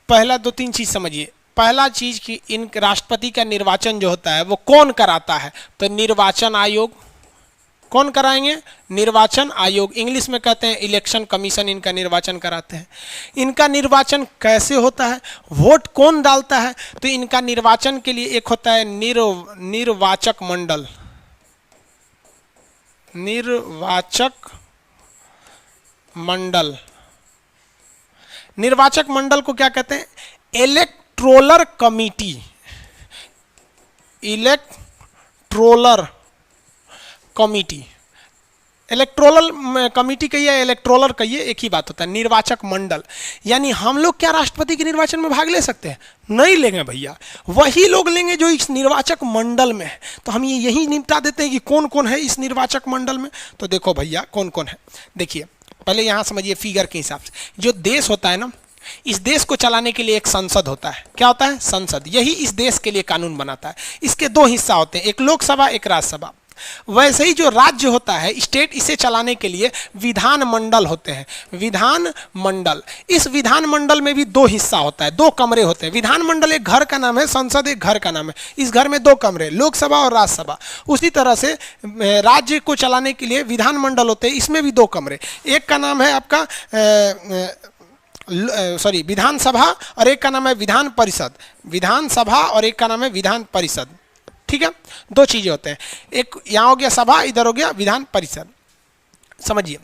पहला 2-3 चीज समझिए। पहला चीज कि इन राष्ट्रपति का निर्वाचन जो होता है वो कौन कराता है? तो निर्वाचन आयोग। कौन कराएंगे? निर्वाचन आयोग। इंग्लिश में कहते हैं इलेक्शन कमीशन, इनका निर्वाचन कराते हैं। इनका निर्वाचन कैसे होता है? वोट कौन डालता है? तो इनका निर्वाचन के लिए एक होता है निर्वाचक मंडल। निर्वाचक मंडल, निर्वाचक मंडल को क्या कहते हैं? Electoral committee. Electoral committee, electoral committee कहिए, इलेक्टोरल कहिए, एक ही बात होता है। निर्वाचक मंडल यानी हम लोग क्या राष्ट्रपति के निर्वाचन में भाग ले सकते हैं? नहीं लेंगे भैया, वही लोग लेंगे जो इस निर्वाचक मंडल में है। तो हम ये यही निपटा देते हैं कि कौन कौन है इस निर्वाचक मंडल में। तो देखो भैया कौन कौन है। देखिए पहले यहां समझिए फिगर के हिसाब से। जो देश होता है ना, इस देश को चलाने के लिए एक संसद होता है। क्या होता है? संसद। यही इस देश के लिए कानून बनाता है। इसके 2 हिस्सा होते हैं, एक लोकसभा, एक राज्यसभा। वैसे ही जो राज्य होता है, स्टेट, इसे चलाने के लिए विधान मंडल होते हैं। विधान मंडल, इस विधान मंडल में भी 2 हिस्सा होता है, 2 कमरे होते हैं। विधान मंडल एक घर का नाम है, संसद एक घर का नाम है। इस घर में 2 कमरे, लोकसभा और राज्यसभा। उसी तरह से राज्य को चलाने के लिए विधान मंडल होते हैं, इसमें भी 2 कमरे। एक का नाम है आपका विधानसभा और एक का नाम है विधान परिषद। विधानसभा और एक का नाम है विधान परिषद। ठीक है, 2 चीजें होते हैं। एक यहाँ हो गया सभा, इधर हो गया विधान परिषद। समझिए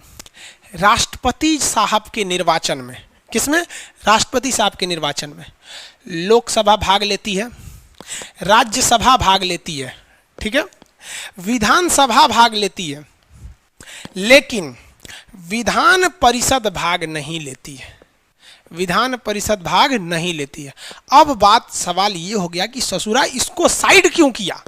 राष्ट्रपति साहब के निर्वाचन में, किसमें? राष्ट्रपति साहब के निर्वाचन में लोकसभा भाग लेती है, राज्यसभा भाग लेती है, ठीक है, विधानसभा भाग लेती है, लेकिन विधान परिषद भाग नहीं लेती है। विधान परिषद भाग नहीं लेती है। अब बात सवाल ये हो गया कि ससुरा इसको साइड क्यों किया?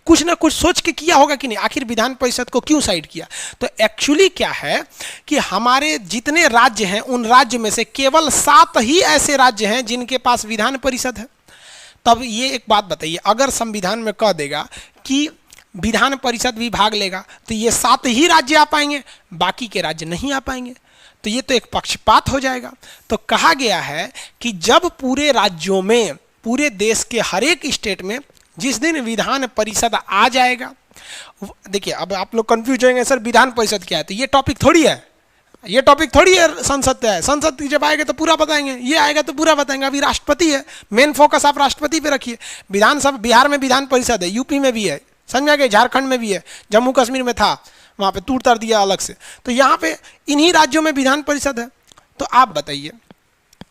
कुछ ना कुछ सोच के किया होगा कि नहीं, आखिर विधान परिषद को क्यों साइड किया? तो एक्चुअली क्या है कि हमारे जितने राज्य हैं उन राज्य में से केवल 7 ही ऐसे राज्य हैं जिनके पास विधान परिषद है। तब ये एक बात बताइए, अगर संविधान में कह देगा कि विधान परिषद भी भाग लेगा तो ये 7 ही राज्य आ पाएंगे, बाकी के राज्य नहीं आ पाएंगे। तो ये तो एक पक्षपात हो जाएगा। तो कहा गया है कि जब पूरे राज्यों में, पूरे देश के हर एक स्टेट में जिस दिन विधान परिषद आ जाएगा, देखिए अब आप लोग कंफ्यूज होंगे सर विधान परिषद क्या है, तो ये टॉपिक थोड़ी है, ये टॉपिक थोड़ी है संसद है। संसद जब आएगा तो पूरा बताएंगे, ये आएगा तो पूरा बताएंगे। अभी राष्ट्रपति है, मेन फोकस आप राष्ट्रपति पे रखिए। विधानसभा, बिहार में विधान परिषद है, यूपी में भी है, समझ आ गया, झारखंड में भी है, जम्मू कश्मीर में था, वहाँ पे तोड़ ताड़ दिया अलग से। तो यहाँ पे इन्हीं राज्यों में विधान परिषद है। तो आप बताइए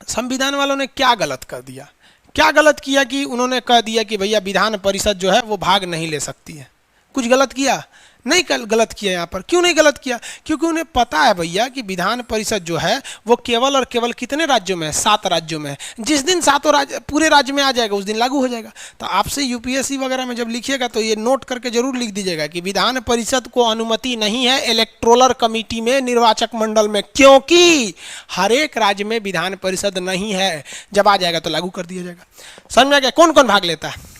संविधान वालों ने क्या गलत कर दिया? क्या गलत किया कि उन्होंने कह दिया कि भैया विधान परिषद जो है वो भाग नहीं ले सकती है? कुछ गलत किया? नहीं गलत किया। यहाँ पर क्यों नहीं गलत किया? क्योंकि उन्हें पता है भैया कि विधान परिषद जो है वो केवल और केवल कितने राज्यों में है? 7 राज्यों में है। जिस दिन 7 राज्य पूरे राज्य में आ जाएगा उस दिन लागू हो जाएगा। तो आपसे यूपीएससी वगैरह में जब लिखिएगा तो ये नोट करके जरूर लिख दीजिएगा कि विधान परिषद को अनुमति नहीं है इलेक्टोरल कमिटी में, निर्वाचक मंडल में, क्योंकि हर एक राज्य में विधान परिषद नहीं है। जब आ जाएगा तो लागू कर दिया जाएगा। समझ में आ गया कौन कौन भाग लेता है?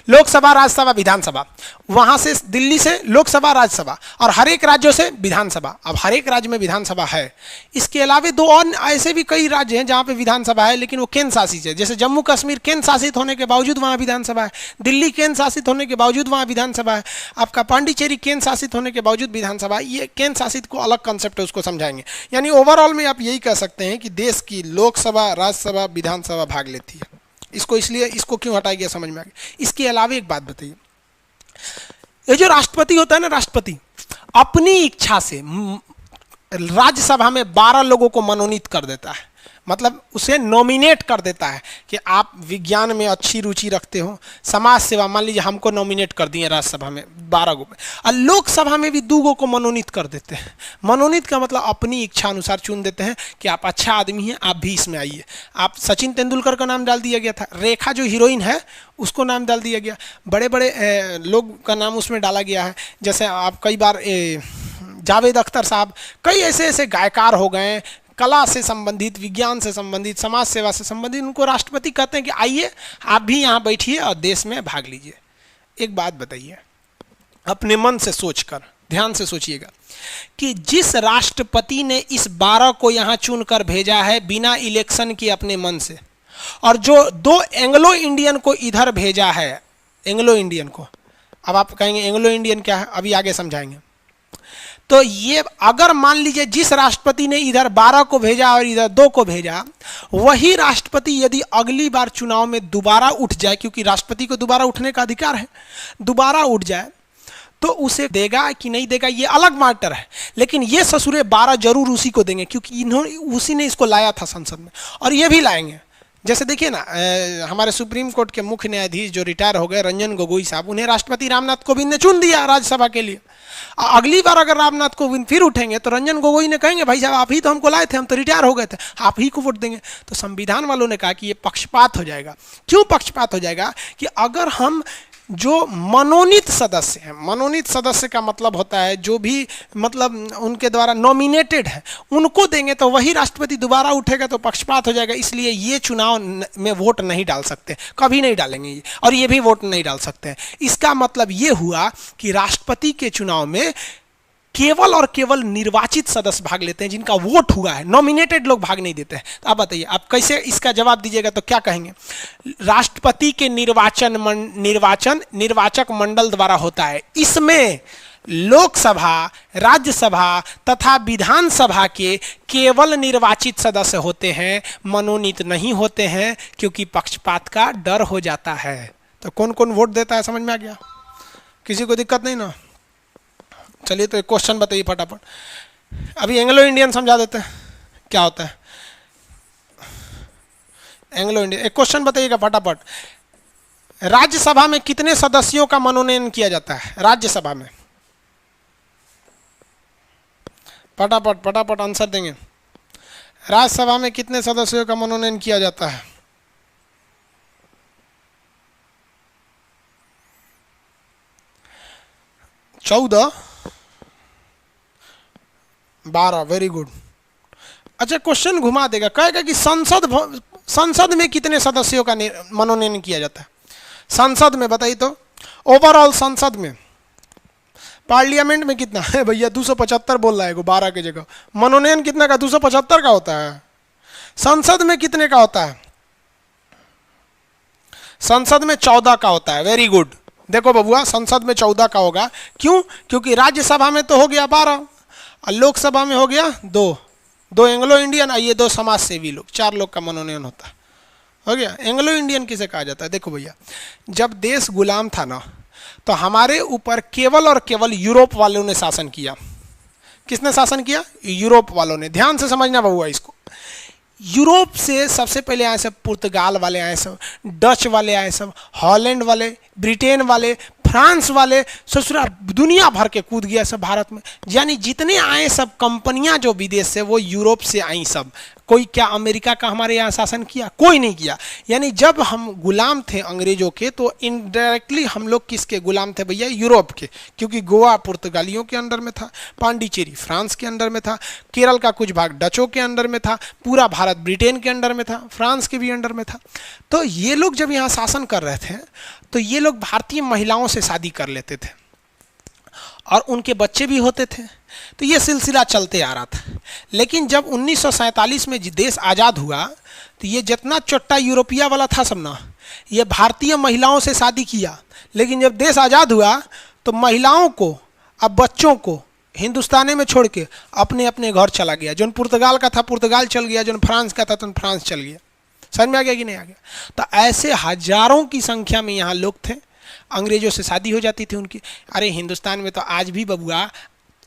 लोकसभा, राज्यसभा, विधानसभा, वहां से दिल्ली से लोकसभा, राज्यसभा, और हर एक राज्यों से विधानसभा। अब हर एक राज्य में विधानसभा है। इसके अलावा दो और ऐसे भी कई राज्य हैं जहां पे विधानसभा है, लेकिन वो केंद्र शासित है। जैसे जम्मू कश्मीर केंद्र शासित होने के बावजूद वहां विधानसभा है, दिल्ली केंद्र शासित होने के बावजूद वहां विधानसभा है, आपका पांडिचेरी केंद्र शासित होने के बावजूद विधानसभा। ये केंद्र शासित को अलग कंसेप्ट है, उसको समझाएंगे। यानी ओवरऑल में आप यही कह सकते हैं कि देश की लोकसभा, राज्यसभा, विधानसभा भाग लेती है। इसको इसलिए इसको क्यों हटाया गया समझ में आ गया। इसके अलावा एक बात बताइए, ये जो राष्ट्रपति होता है ना, राष्ट्रपति अपनी इच्छा से राज्यसभा में 12 लोगों को मनोनीत कर देता है, मतलब उसे नॉमिनेट कर देता है कि आप विज्ञान में अच्छी रुचि रखते हो, समाज सेवा, मान लीजिए हमको नॉमिनेट कर दिए राज्यसभा में 12 गो, और लोकसभा में भी 2 गो को मनोनीत कर देते हैं। मनोनीत का मतलब अपनी इच्छा अनुसार चुन देते हैं कि आप अच्छा आदमी हैं, आप भी इसमें आइए। आप सचिन तेंदुलकर का नाम डाल दिया गया था, रेखा जो हीरोइन है उसको नाम डाल दिया गया, बड़े बड़े लोग का नाम उसमें डाला गया है। जैसे आप कई बार जावेद अख्तर साहब, कई ऐसे ऐसे गायकार हो गए, कला से संबंधित, विज्ञान से संबंधित, समाज सेवा से संबंधित, उनको राष्ट्रपति कहते हैं कि आइए आप भी यहाँ बैठिए और देश में भाग लीजिए। एक बात बताइए, अपने मन से सोचकर, ध्यान से सोचिएगा कि जिस राष्ट्रपति ने इस 12 को यहाँ चुनकर भेजा है बिना इलेक्शन के अपने मन से, और जो 2 एंग्लो इंडियन को इधर भेजा है, एंग्लो इंडियन को, अब आप कहेंगे एंग्लो इंडियन क्या है, अभी आगे समझाएंगे। तो ये अगर मान लीजिए जिस राष्ट्रपति ने इधर 12 को भेजा और इधर 2 को भेजा, वही राष्ट्रपति यदि अगली बार चुनाव में दोबारा उठ जाए, क्योंकि राष्ट्रपति को दोबारा उठने का अधिकार है, दोबारा उठ जाए तो उसे देगा कि नहीं देगा ये अलग मैटर है, लेकिन ये ससुरे 12 जरूर उसी को देंगे, क्योंकि इन्होंने, उसी ने इसको लाया था संसद में, और ये भी लाएंगे। जैसे देखिए ना, हमारे सुप्रीम कोर्ट के मुख्य न्यायाधीश जो रिटायर हो गए, रंजन गोगोई साहब, उन्हें राष्ट्रपति रामनाथ कोविंद ने चुन दिया राज्यसभा के लिए। अगली बार अगर रामनाथ कोविंद फिर उठेंगे तो रंजन गोगोई ने कहेंगे भाई साहब आप ही तो हमको लाए थे, हम तो रिटायर हो गए थे, आप ही को वोट देंगे। तो संविधान वालों ने कहा कि ये पक्षपात हो जाएगा। क्यों पक्षपात हो जाएगा? कि अगर हम जो मनोनीत सदस्य हैं, मनोनीत सदस्य का मतलब होता है जो भी मतलब उनके द्वारा नॉमिनेटेड है, उनको देंगे तो वही राष्ट्रपति दोबारा उठेगा, तो पक्षपात हो जाएगा। इसलिए ये चुनाव में वोट नहीं डाल सकते, कभी नहीं डालेंगे ये, और ये भी वोट नहीं डाल सकते हैं। इसका मतलब ये हुआ कि राष्ट्रपति के चुनाव में केवल और केवल निर्वाचित सदस्य भाग लेते हैं, जिनका वोट हुआ है, नॉमिनेटेड लोग भाग नहीं देते हैं। तो आप बताइए, आप कैसे इसका जवाब दीजिएगा, तो क्या कहेंगे? राष्ट्रपति के निर्वाचक मंडल द्वारा होता है। इसमें लोकसभा, राज्यसभा तथा विधानसभा के केवल निर्वाचित सदस्य होते हैं, मनोनीत नहीं होते हैं, क्योंकि पक्षपात का डर हो जाता है। तो कौन कौन वोट देता है, समझ में आ गया? किसी को दिक्कत नहीं ना? चलिए तो एक क्वेश्चन बताइए फटाफट। अभी एंग्लो इंडियन समझा देते हैं क्या होता है एंग्लो इंडियन। एक क्वेश्चन बताइएगा फटाफट। राज्यसभा में कितने सदस्यों का मनोनयन किया जाता है? राज्यसभा में फटाफट फटाफट आंसर देंगे। राज्यसभा में कितने सदस्यों का मनोनयन किया जाता है? चौदह, 12। Very good. अच्छा, क्वेश्चन घुमा देगा, कहेगा कि संसद में कितने सदस्यों का मनोनयन किया जाता है? संसद में बताइए तो, ओवरऑल संसद में, पार्लियामेंट में कितना है भैया? 275 बोल रहा है, 12 की जगह। मनोनयन कितना का? 275 का होता है। संसद में कितने का होता है? संसद में 14 का होता है। Very good. देखो बबुआ, संसद में 14 का होगा। क्यों? क्योंकि राज्यसभा में तो हो गया 12 और लोकसभा में हो गया 2 एंग्लो इंडियन, ये 2 समाज सेवी लोग, 4 लोग का मनोनयन होता है। हो गया। एंग्लो इंडियन किसे कहा जाता है? देखो भैया, जब देश गुलाम था ना, तो हमारे ऊपर केवल और केवल यूरोप वालों ने शासन किया। किसने शासन किया? यूरोप वालों ने। ध्यान से समझना बबुआ इसको। यूरोप से सबसे पहले आए सब पुर्तगाल वाले, आए सब डच वाले, आए सब हॉलैंड वाले, ब्रिटेन वाले, फ्रांस वाले, ससुरा दुनिया भर के कूद गया सब भारत में। यानी जितने आए सब कंपनियां जो विदेश से, वो यूरोप से आई सब। कोई क्या अमेरिका का हमारे यहाँ शासन किया? कोई नहीं किया। यानी जब हम गुलाम थे अंग्रेजों के, तो इनडायरेक्टली हम लोग किसके गुलाम थे भैया? यूरोप के। क्योंकि गोवा पुर्तगालियों के अंडर में था, पांडिचेरी फ्रांस के अंडर में था, केरल का कुछ भाग डचों के अंडर में था, पूरा भारत ब्रिटेन के अंडर में था, फ्रांस के भी अंडर में था। तो ये लोग जब यहाँ शासन कर रहे थे तो ये लोग भारतीय महिलाओं से शादी कर लेते थे और उनके बच्चे भी होते थे। तो ये सिलसिला चलते आ रहा था। लेकिन जब 1947 में देश आज़ाद हुआ तो ये जितना चोट्टा यूरोपिया वाला था सब ना, ये भारतीय महिलाओं से शादी किया। लेकिन जब देश आज़ाद हुआ तो महिलाओं को, अब बच्चों को हिंदुस्तान में छोड़ के अपने अपने घर चला गया। जो पुर्तगाल का था पुर्तगाल चल गया, जो फ्रांस का था तो फ्रांस चल गया। समझ में आ गया कि नहीं आ गया? तो ऐसे हजारों की संख्या में यहाँ लोग थे, अंग्रेजों से शादी हो जाती थी उनकी। अरे हिंदुस्तान में तो आज भी बबुआ,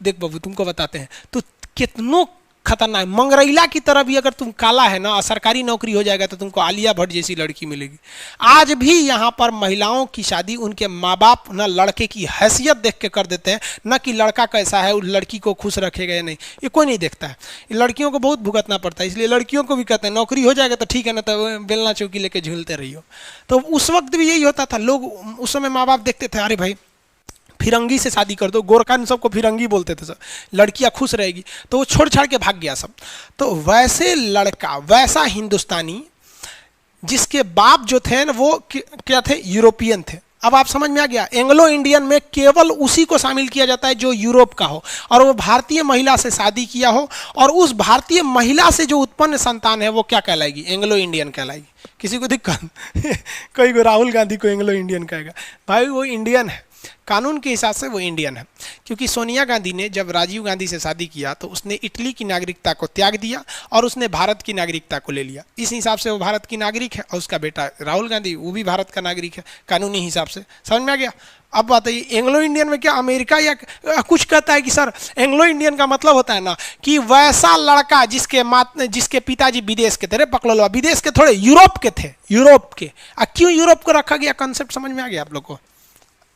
देख बबू तुमको बताते हैं, तो कितनों खतरनाक, मंगरैला की तरह भी अगर तुम काला है ना, सरकारी नौकरी हो जाएगा तो तुमको आलिया भट्ट जैसी लड़की मिलेगी। आज भी यहाँ पर महिलाओं की शादी उनके माँ बाप ना लड़के की हैसियत देख के कर देते हैं, न कि लड़का कैसा है, उस लड़की को खुश रखेगा या नहीं, ये कोई नहीं देखता है। लड़कियों को बहुत भुगतना पड़ता है, इसलिए लड़कियों को भी कहते हैं नौकरी हो जाएगा तो ठीक है ना, तो बेलना चौकी लेके झूलते रहियो। तो उस वक्त भी यही होता था। लोग उस समय माँ बाप देखते थे, अरे भाई फिरंगी से शादी कर दो, गोरखा ने सबको फिरंगी बोलते थे सब, लड़कियां खुश रहेगी, तो वो छोड़ छाड़ के भाग गया सब। तो वैसे लड़का, वैसा हिंदुस्तानी जिसके बाप जो थे ना वो क्या थे? यूरोपियन थे। अब आप समझ में आ गया? एंग्लो इंडियन में केवल उसी को शामिल किया जाता है जो यूरोप का हो और वो भारतीय महिला से शादी किया हो, और उस भारतीय महिला से जो उत्पन्न संतान है वो क्या कहलाएगी? एंग्लो इंडियन कहलाएगी। किसी को दिक्कत? कोई को राहुल गांधी को एंग्लो इंडियन कहेगा, भाई वो इंडियन है, कानून के हिसाब से वो इंडियन है। क्योंकि सोनिया गांधी ने जब राजीव गांधी से शादी किया तो उसने इटली की नागरिकता को त्याग दिया और उसने भारत की नागरिकता को ले लिया। इस हिसाब से वो भारत की नागरिक है, और उसका बेटा राहुल गांधी वो भी भारत का नागरिक है कानूनी हिसाब से। समझ में आ गया? अब बताइए एंग्लो इंडियन में क्या अमेरिका या कुछ कहता है कि सर एंग्लो इंडियन का मतलब होता है ना कि वैसा लड़का जिसके पिताजी विदेश के थे। रे पकड़ लो, विदेश के थोड़े, यूरोप के थे, यूरोप के। क्यों यूरोप को रखा गया? कंसेप्ट समझ में आ गया आप लोग को?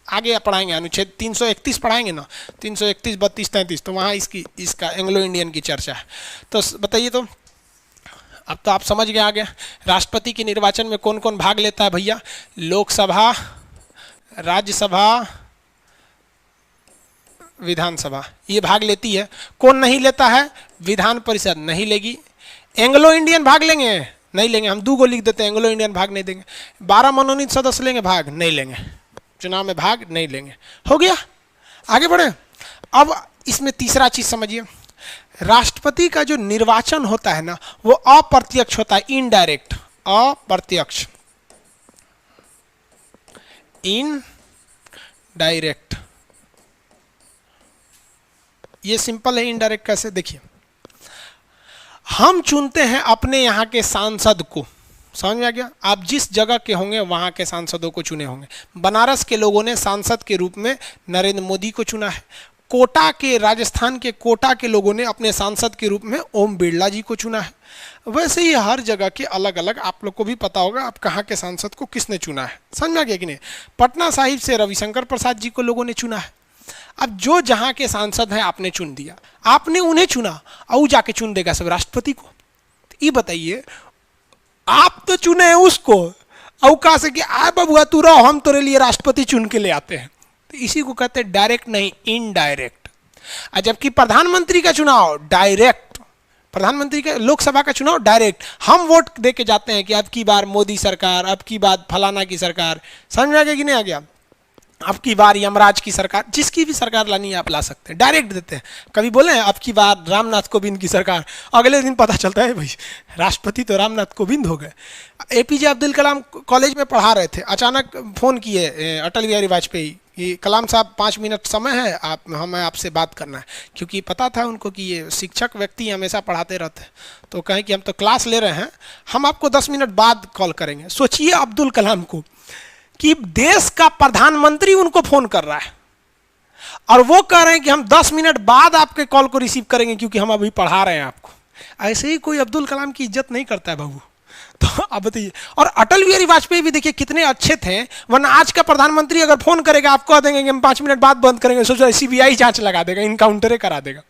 आगे पढ़ाएंगे, अनुच्छेद 331 पढ़ाएंगे ना, 331, 32, 33, तो वहाँ इसका एंग्लो इंडियन की चर्चा है। तो बताइए, तो अब तो आप समझ गए आगे। राष्ट्रपति के निर्वाचन में कौन कौन भाग लेता है भैया? लोकसभा, राज्यसभा, विधानसभा, ये भाग लेती है। कौन नहीं लेता है? विधान परिषद नहीं लेगी। एंग्लो इंडियन भाग लेंगे? नहीं लेंगे। हम 2 को लिख देते हैं, एंग्लो इंडियन भाग नहीं देंगे। 12 मनोनीत सदस्य लेंगे भाग? नहीं लेंगे। चुनाव में भाग नहीं लेंगे। हो गया, आगे बढ़े। अब इसमें तीसरा चीज समझिए, राष्ट्रपति का जो निर्वाचन होता है ना वो अप्रत्यक्ष होता है, इनडायरेक्ट। अप्रत्यक्ष, इनडायरेक्ट, ये सिंपल है। इनडायरेक्ट कैसे? देखिए, हम चुनते हैं अपने यहाँ के सांसद को। समझ में आ गया? आप जिस जगह के होंगे वहां के सांसदों को चुने होंगे। बनारस के लोगों ने सांसद के रूप में नरेंद्र मोदी को चुना है। कोटा के, राजस्थान के कोटा के लोगों ने अपने सांसद के रूप में ओम बिरला जी को चुना है। वैसे ही हर जगह के अलग अलग, आप लोग को भी पता होगा आप कहाँ के सांसद को किसने चुना है। समझ में आ गया कि नहीं? पटना साहिब से रविशंकर प्रसाद जी को लोगों ने चुना है। अब जो जहाँ के सांसद हैं आपने चुन दिया, आपने उन्हें चुना और जाके चुन देगा सब राष्ट्रपति को। ये बताइए, आप तो चुने हैं उसको, अवकाश से कि आ बबुआ तू रहो, हम तेरे लिए राष्ट्रपति चुन के ले आते हैं। तो इसी को कहते हैं डायरेक्ट नहीं, इनडायरेक्ट। जबकि प्रधानमंत्री का चुनाव डायरेक्ट, प्रधानमंत्री का, लोकसभा का चुनाव डायरेक्ट। हम वोट दे के जाते हैं कि अब की बार मोदी सरकार, अब की बार फलाना की सरकार। समझ में आ गया कि नहीं आ गया? अब की बार यमराज की सरकार, जिसकी भी सरकार लानी है आप ला सकते हैं, डायरेक्ट देते हैं। कभी बोले अब की बार रामनाथ कोविंद की सरकार, अगले दिन पता चलता है भाई राष्ट्रपति तो रामनाथ कोविंद हो गए। एपीजे अब्दुल कलाम कॉलेज में पढ़ा रहे थे, अचानक फ़ोन किए अटल बिहारी वाजपेयी कि कलाम साहब 5 मिनट समय है, हमें आपसे बात करना है। क्योंकि पता था उनको कि ये शिक्षक व्यक्ति हमेशा पढ़ाते रहते हैं, तो कहें कि हम तो क्लास ले रहे हैं, हम आपको 10 मिनट बाद कॉल करेंगे। सोचिए अब्दुल कलाम को कि देश का प्रधानमंत्री उनको फोन कर रहा है और वो कह रहे हैं कि हम 10 मिनट बाद आपके कॉल को रिसीव करेंगे क्योंकि हम अभी पढ़ा रहे हैं आपको। ऐसे ही कोई अब्दुल कलाम की इज्जत नहीं करता है बाबू। तो अब बताइए, और अटल बिहारी वाजपेयी भी देखिए कितने अच्छे थे, वरना आज का प्रधानमंत्री अगर फोन करेगा आप कह देंगे कि हम 5 मिनट बाद बंद करेंगे, सोचो सीबीआई जांच लगा देगा, इनकाउंटरे करा देगा,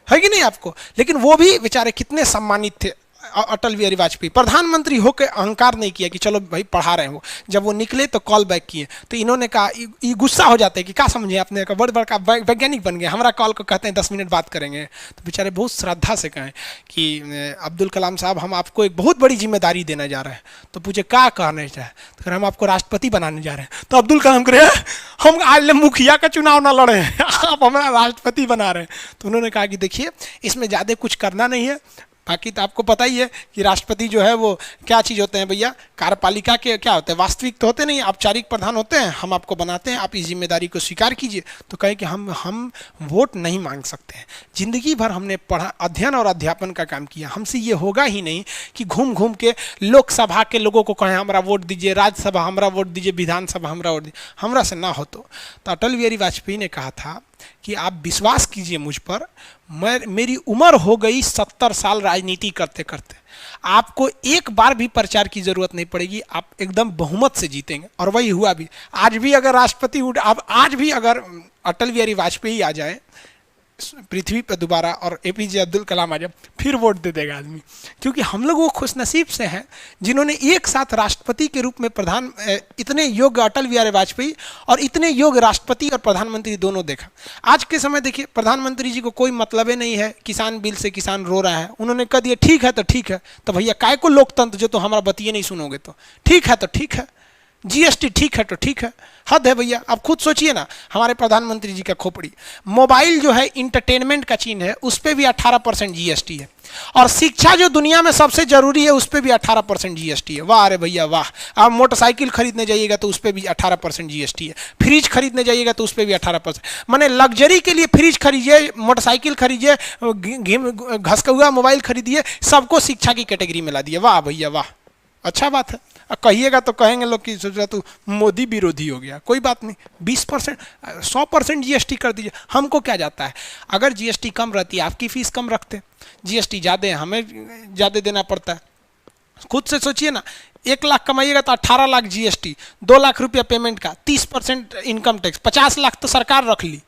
है कि नहीं आपको? लेकिन वो भी बेचारे कितने सम्मानित थे। अटल बिहारी वाजपेयी प्रधानमंत्री होकर अहंकार नहीं किया कि चलो भाई पढ़ा रहे हैं वो, जब वो निकले तो कॉल बैक किए, तो इन्होंने कहा, ये गुस्सा हो जाता है कि क्या समझे आपने, बड़े बड़का वैज्ञानिक बन गए, हमारा कॉल को कहते हैं 10 मिनट बात करेंगे। तो बेचारे बहुत श्रद्धा से कहें कि अब्दुल कलाम साहब हम आपको एक बहुत बड़ी जिम्मेदारी देने जा रहे हैं। तो पूछे क्या कहने चाहे, तो कह हम आपको राष्ट्रपति बनाने जा रहे हैं। तो अब्दुल कलाम कह रहे हम आज मुखिया का चुनाव ना लड़े हैं, आप हमारा राष्ट्रपति बना रहे हैं। तो उन्होंने कहा कि देखिए इसमें ज़्यादा कुछ करना नहीं है, बाकी तो आपको पता ही है कि राष्ट्रपति जो है वो क्या चीज़ होते हैं भैया, कार्यपालिका के क्या होते हैं, वास्तविक तो होते नहीं, औपचारिक प्रधान होते हैं, हम आपको बनाते हैं, आप इस जिम्मेदारी को स्वीकार कीजिए। तो कहे कि हम वोट नहीं मांग सकते हैं, जिंदगी भर हमने पढ़ा, अध्ययन और अध्यापन का काम किया, हमसे ये होगा ही नहीं कि घूम घूम के लोकसभा के लोगों को कहें हमारा वोट दीजिए, राज्यसभा हमारा वोट दीजिए, विधानसभा हमारा वोट दीजिए, हमरा से ना हो। तो अटल बिहारी वाजपेयी ने कहा था कि आप विश्वास कीजिए मुझ पर, मेरी उम्र हो गई 70 साल राजनीति करते करते, आपको एक बार भी प्रचार की जरूरत नहीं पड़ेगी, आप एकदम बहुमत से जीतेंगे। और वही हुआ भी। आज भी अगर राष्ट्रपति आज भी अगर अटल बिहारी वाजपेयी आ जाए पृथ्वी पर दोबारा और एपीजे अब्दुल कलाम आ जाए, फिर वोट दे देगा आदमी, क्योंकि हम लोग वो खुशनसीब से हैं जिन्होंने एक साथ राष्ट्रपति के रूप में इतने योग्य अटल बिहारी वाजपेयी और इतने योग्य राष्ट्रपति और प्रधानमंत्री दोनों देखा। आज के समय देखिए प्रधानमंत्री जी को कोई मतलब ही नहीं है किसान बिल से किसान रो रहा है, उन्होंने कह दिया ठीक है तो ठीक है, तो भैया काय को लोकतंत्र जो तो हमारा बतिए नहीं सुनोगे, तो ठीक है तो ठीक है, जीएसटी ठीक है तो ठीक है, हद है भैया। आप खुद सोचिए ना, हमारे प्रधानमंत्री जी का खोपड़ी, मोबाइल जो है इंटरटेनमेंट का चीन है, उस पर भी 18% जीएसटी है, और शिक्षा जो दुनिया में सबसे जरूरी है उस पर भी 18% जीएसटी है। वाह अरे भैया वाह। आप मोटरसाइकिल खरीदने जाइएगा तो उस पर भी 18% जीएसटी है, फ्रिज खरीदने जाइएगा तो उस पर भी 18%। माने लग्जरी के लिए फ्रिज खरीदिए, मोटरसाइकिल खरीदिए, घसका हुआ मोबाइल खरीदिए, सबको शिक्षा की कैटेगरी में ला दिए। वाह भैया वाह, अच्छा बात है। कहिएगा तो कहेंगे लोग कि सोच रहा तू मोदी विरोधी हो गया, कोई बात नहीं, 20% 100% जीएसटी कर दीजिए, हमको क्या जाता है। अगर जीएसटी कम रहती आपकी फीस कम रखते, जीएसटी ज़्यादा है हमें ज़्यादा देना पड़ता है। खुद से सोचिए ना, 1 लाख कमाइएगा तो 18 लाख जीएसटी, 2 लाख रुपया पेमेंट का, 30% इनकम टैक्स, 50 लाख तो सरकार रख ली।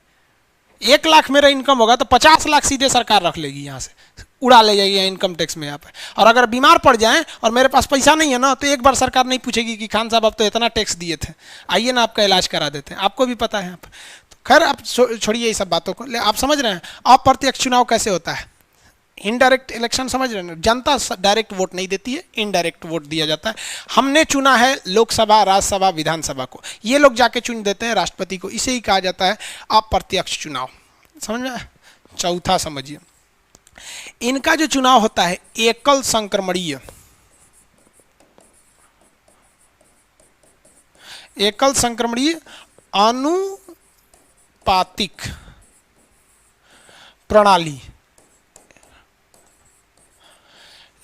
1 लाख मेरा इनकम होगा तो 50 लाख सीधे सरकार रख लेगी, यहाँ से उड़ा ले जाएगी इनकम टैक्स में यहाँ पे। और अगर बीमार पड़ जाएं और मेरे पास पैसा नहीं है ना, तो एक बार सरकार नहीं पूछेगी कि खान साहब आप तो इतना टैक्स दिए थे, आइए ना आपका इलाज करा देते हैं, आपको भी पता है। तो खैर आप छोड़िए ये सब बातों को, आप समझ रहे हैं अप्रत्यक्ष चुनाव कैसे होता है, इनडायरेक्ट इलेक्शन समझ रहे हैं। जनता डायरेक्ट वोट नहीं देती है, इनडायरेक्ट वोट दिया जाता है। हमने चुना है लोकसभा, राज्यसभा, विधानसभा को, ये लोग जाके चुन देते हैं राष्ट्रपति को, इसे ही कहा जाता है अप्रत्यक्ष चुनाव। समझ में? चौथा समझिए, इनका जो चुनाव होता है एकल संक्रमणीय, एकल संक्रमणीय अनुपातिक प्रणाली,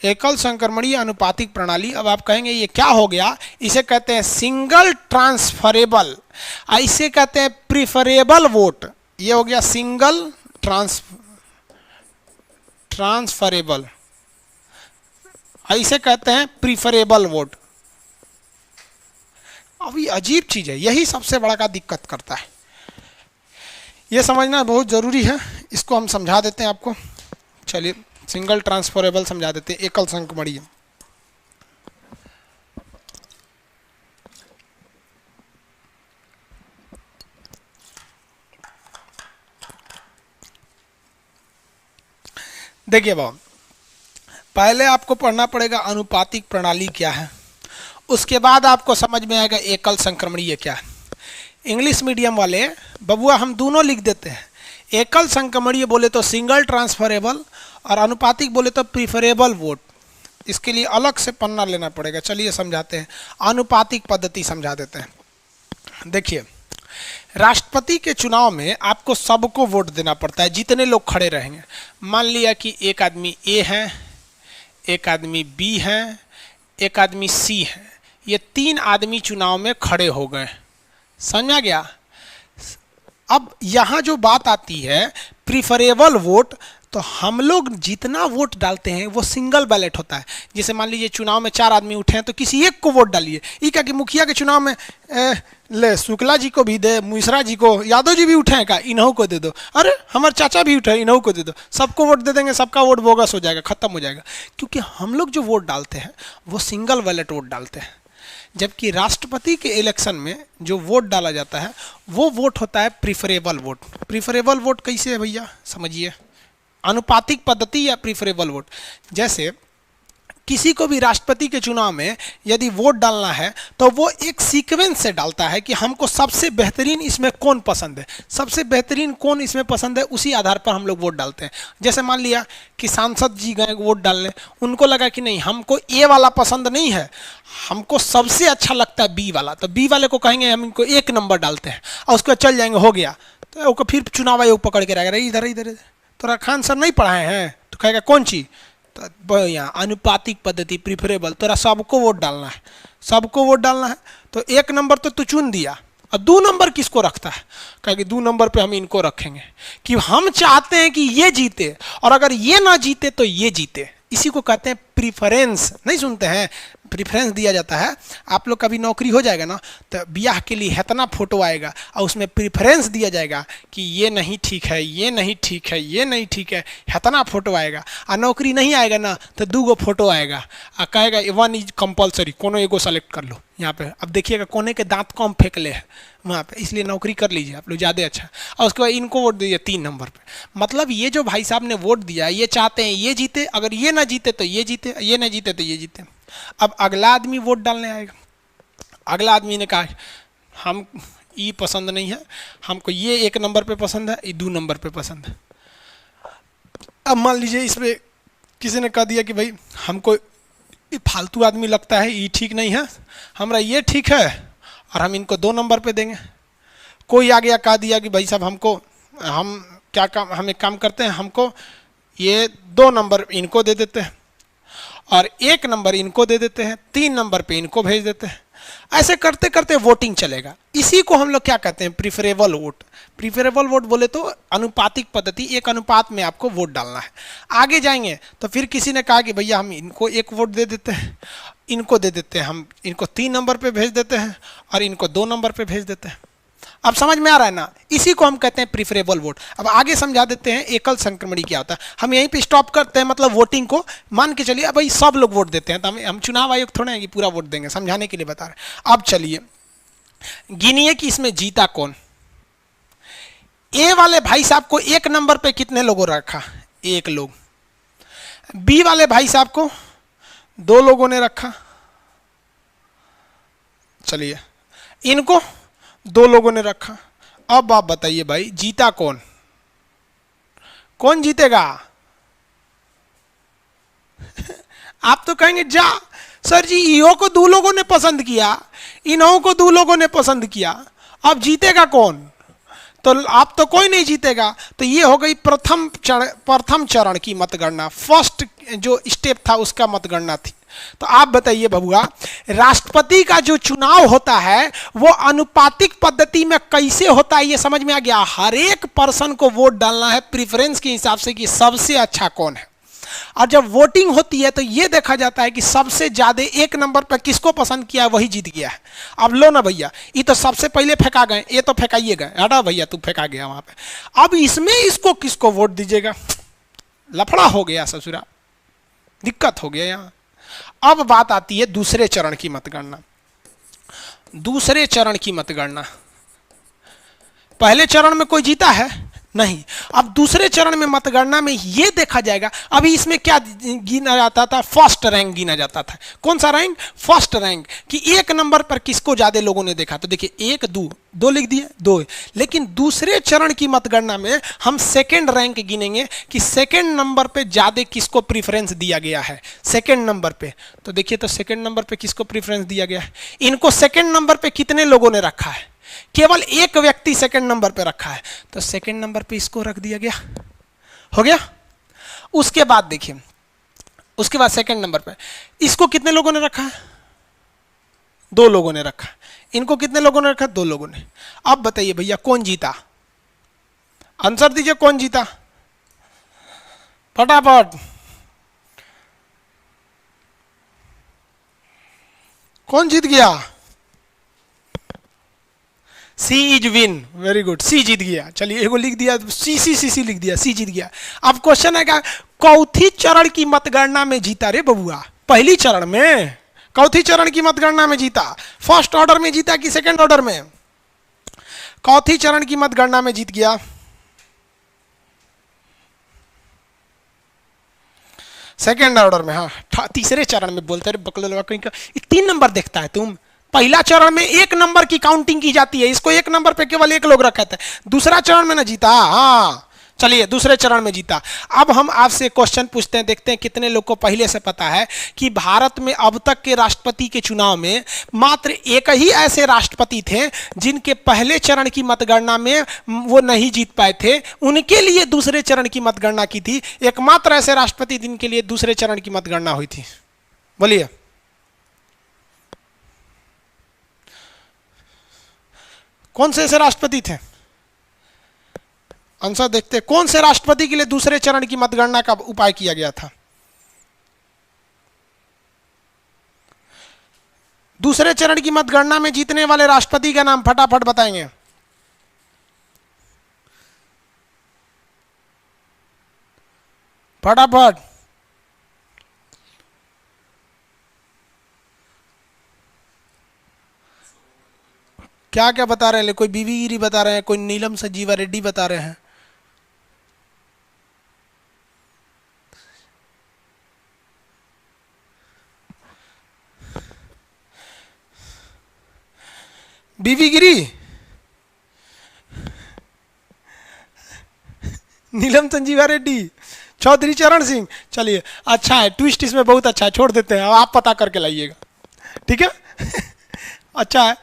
एकल संक्रमणीय अनुपातिक प्रणाली। अब आप कहेंगे ये क्या हो गया, इसे कहते हैं सिंगल ट्रांसफरेबल, इसे कहते हैं प्रिफरेबल वोट। ये हो गया सिंगल ट्रांसफरेबल, इसे कहते हैं प्रिफरेबल वोट। अब ये अजीब चीज है, यही सबसे बड़ा का दिक्कत करता है, ये समझना बहुत जरूरी है। इसको हम समझा देते हैं आपको, चलिए सिंगल ट्रांसफरेबल समझा देते हैं, एकल संक्रमणीय। देखिए बाबू, पहले आपको पढ़ना पड़ेगा अनुपातिक प्रणाली क्या है, उसके बाद आपको समझ में आएगा एकल संक्रमणीय क्या है। इंग्लिश मीडियम वाले बबुआ हम दोनों लिख देते हैं, एकल संक्रमणीय बोले तो सिंगल ट्रांसफरेबल और अनुपातिक बोले तो प्रीफरेबल वोट। इसके लिए अलग से पन्ना लेना पड़ेगा। चलिए समझाते हैं, अनुपातिक पद्धति समझा देते हैं। देखिए राष्ट्रपति के चुनाव में आपको सबको वोट देना पड़ता है, जितने लोग खड़े रहेंगे। मान लिया कि एक आदमी ए है, एक आदमी बी है, एक आदमी सी है, ये 3 आदमी चुनाव में खड़े हो गए, समझा गया। अब यहाँ जो बात आती है प्रिफरेबल वोट, तो हम लोग जितना वोट डालते हैं वो सिंगल बैलेट होता है। जैसे मान लीजिए चुनाव में 4 आदमी उठे हैं तो किसी एक को वोट डालिए। ये क्या कि मुखिया के चुनाव में ले शुक्ला जी को भी दे, मिश्रा जी को, यादव जी भी उठे हैं का, इन्हों को दे दो, अरे हमारे चाचा भी उठे इन्हों को दे दो, सबको वोट दे देंगे, सबका वोट बोगस हो जाएगा, खत्म हो जाएगा। क्योंकि हम लोग जो वोट डालते हैं वो सिंगल बैलेट वोट डालते हैं। जबकि राष्ट्रपति के इलेक्शन में जो वोट डाला जाता है वो वोट होता है प्रीफरेबल वोट। प्रीफरेबल वोट कैसे है भैया समझिए, अनुपातिक पद्धति या प्रीफरेबल वोट। जैसे किसी को भी राष्ट्रपति के चुनाव में यदि वोट डालना है तो वो एक सीक्वेंस से डालता है कि हमको सबसे बेहतरीन इसमें कौन पसंद है, सबसे बेहतरीन कौन इसमें पसंद है, उसी आधार पर हम लोग वोट डालते हैं। जैसे मान लिया कि सांसद जी गए वोट डालने, उनको लगा कि नहीं हमको ए वाला पसंद नहीं है, हमको सबसे अच्छा लगता है बी वाला, तो बी वाले को कहेंगे हम इनको 1 नंबर डालते हैं और उसके बाद चल जाएंगे, हो गया। तो वो फिर चुनाव आयोग पकड़ के रहेगा, इधर इधर तो खान सर नहीं पढ़ाए हैं, तो कहेगा कौन चीज, तो यहाँ अनुपातिक पद्धति प्रीफरेबल, तोरा सबको वोट डालना है, सबको वोट डालना है, तो 1 नंबर तो तू चुन दिया, और 2 नंबर किसको रखता है, कहेंगे 2 नंबर पे हम इनको रखेंगे कि हम चाहते हैं कि ये जीते और अगर ये ना जीते तो ये जीते। इसी को कहते हैं प्रीफरेंस। नहीं सुनते हैं, प्रीफरेंस दिया जाता है। आप लोग का भी नौकरी हो जाएगा ना तो ब्याह के लिए इतना फोटो आएगा और उसमें प्रीफरेंस दिया जाएगा कि ये नहीं ठीक है, ये नहीं ठीक है, ये नहीं ठीक है, इतना फोटो आएगा। और नौकरी नहीं आएगा ना तो 2 फोटो आएगा और कहेगा 1 इज कंपलसरी, कोनो एगो सेलेक्ट कर लो यहाँ पे। अब देखिएगा कोने के दांत कम फेंक ले है वहाँ पे, इसलिए नौकरी कर लीजिए आप लोग ज़्यादा अच्छा। और उसके बाद इनको वोट दीजिए 3 नंबर पे। मतलब ये जो भाई साहब ने वोट दिया ये चाहते हैं ये जीते, अगर ये ना जीते तो ये जीते, ये ना जीते तो ये जीते। अब अगला आदमी वोट डालने आएगा, अगला आदमी ने कहा हम ये पसंद नहीं है, हमको ये 1 नंबर पे पसंद है, ये 2 नंबर पे पसंद है। अब मान लीजिए इसमें किसी ने कह दिया कि भाई हमको ये फालतू आदमी लगता है, ये ठीक नहीं है, हमारा ये ठीक है और हम इनको 2 नंबर पे देंगे। कोई आ गया कह दिया कि भाई साहब हमको हम क्या काम, हम एक काम करते हैं, हमको ये 2 नंबर इनको दे देते हैं और 1 नंबर इनको दे देते हैं, 3 नंबर पे इनको भेज देते हैं। ऐसे करते करते वोटिंग चलेगा। इसी को हम लोग क्या कहते हैं, प्रीफरेबल वोट। प्रीफरेबल वोट बोले तो अनुपातिक पद्धति, एक अनुपात में आपको वोट डालना है। आगे जाएंगे तो फिर किसी ने कहा कि भैया हम इनको 1 वोट दे देते हैं, इनको दे देते हैं, हम इनको 3 नंबर पे भेज देते हैं और इनको 2 नंबर पे भेज देते हैं। अब समझ में आ रहा है ना, इसी को हम कहते हैं प्रीफरेबल वोट। अब आगे समझा देते हैं एकल संक्रमणी क्या होता है। हम यहीं पे स्टॉप करते हैं, मतलब वोटिंग को मान के चलिए। अब भाई सब लोग वोट देते हैं तो हम चुनाव आयोग थोड़े हैं कि पूरा वोट देंगे, समझाने के लिए बता रहे। अब चलिए गिनिए कि इसमें जीता कौन। ए वाले भाई साहब को 1 नंबर पे कितने लोगों ने रखा, 1 लोग। बी वाले भाई साहब को 2 लोगों ने रखा, चलिए इनको 2 लोगों ने रखा। अब आप बताइए भाई जीता कौन, कौन जीतेगा? आप तो कहेंगे जा सर जी इहो को 2 लोगों ने पसंद किया, इन्हों को 2 लोगों ने पसंद किया, अब जीतेगा कौन? तो आप तो कोई नहीं जीतेगा। तो ये हो गई प्रथम चरण की मतगणना, फर्स्ट जो स्टेप था उसका मतगणना थी। तो आप बताइए बबुआ, राष्ट्रपति का जो चुनाव होता है वो अनुपातिक पद्धति में कैसे होता है, ये समझ में आ गया। हर एक पर्सन को वोट डालना है प्रेफरेंस के हिसाब से कि सबसे अच्छा कौन है। और जब वोटिंग होती है तो ये देखा जाता है कि सबसे ज्यादा 1 नंबर पर किसको पसंद किया वही जीत गया है। अब लो ना भैया, ये तो सबसे पहले फेंका गए, ये तो फेंकाइए गए, हटा भैया तू फेंका गया वहां पे। अब इसमें इसको किसको वोट दीजिएगा, लफड़ा हो गया ससुरा, दिक्कत हो गया यहाँ। अब बात आती है दूसरे चरण की मतगणना। दूसरे चरण की मतगणना, पहले चरण में कोई जीता है नहीं। अब दूसरे चरण में मतगणना में यह देखा जाएगा, अभी इसमें क्या गिना जाता था, फर्स्ट रैंक गिना जाता था। कौन सा रैंक, फर्स्ट रैंक, कि 1 नंबर पर किसको ज्यादा लोगों ने देखा। तो देखिए 1 2 लिख दिए 2। लेकिन दूसरे चरण की मतगणना में हम सेकंड रैंक गिनेंगे कि सेकंड नंबर पे ज्यादा किसको प्रीफरेंस दिया गया है, सेकंड नंबर पे। तो देखिए तो सेकंड नंबर पे किसको प्रीफरेंस दिया गया है, इनको सेकंड नंबर पे कितने लोगों ने रखा है, केवल 1 व्यक्ति सेकंड नंबर पे रखा है, तो सेकंड नंबर पे इसको रख दिया गया, हो गया। उसके बाद देखिए, उसके बाद सेकंड नंबर पे इसको कितने लोगों ने रखा है, 2 लोगों ने रखा। इनको कितने लोगों ने रखा, 2 लोगों ने। अब बताइए भैया कौन जीता, आंसर दीजिए कौन जीता। फटाफट। कौन जीत गया? सी इज विन, वेरी गुड, सी जीत गया। चलिए एगो लिख दिया, सी लिख दिया, सी जीत गया। अब क्वेश्चन है क्या, चौथी चरण की मतगणना में जीता रे बबुआ? पहली चरण में, चौथी चरण की मतगणना में जीता। फर्स्ट ऑर्डर में जीता कि सेकंड ऑर्डर में? चौथी चरण की मतगणना में जीत गया। सेकंड ऑर्डर में, हाँ तीसरे चरण में बोलते रहे बकलोलवा, 3 नंबर देखता है तुम। पहला चरण में 1 नंबर की काउंटिंग की जाती है, इसको 1 नंबर पे केवल 1 लोग रखा था। दूसरा चरण में ना जीता, हाँ चलिए दूसरे चरण में जीता। अब हम आपसे क्वेश्चन पूछते हैं, देखते हैं कितने लोग को पहले से पता है कि भारत में अब तक के राष्ट्रपति के चुनाव में मात्र एक ही ऐसे राष्ट्रपति थे जिनके पहले चरण की मतगणना में वो नहीं जीत पाए थे, उनके लिए दूसरे चरण की मतगणना की थी। एकमात्र ऐसे राष्ट्रपति जिनके लिए दूसरे चरण की मतगणना हुई थी, बोलिए कौन से ऐसे राष्ट्रपति थे? आंसर देखते हैं, कौन से राष्ट्रपति के लिए दूसरे चरण की मतगणना का उपाय किया गया था? दूसरे चरण की मतगणना में जीतने वाले राष्ट्रपति का नाम फटाफट बताएंगे। फटाफट। क्या क्या बता रहे हैं? कोई बीवी गिरी बता रहे हैं, कोई नीलम संजीवा रेड्डी बता रहे हैं। बीवी गिरी, नीलम संजीवा रेड्डी, चौधरी चरण सिंह। चलिए अच्छा है, ट्विस्ट इसमें बहुत अच्छा है, छोड़ देते हैं, अब आप पता करके लाइएगा, ठीक है? अच्छा है,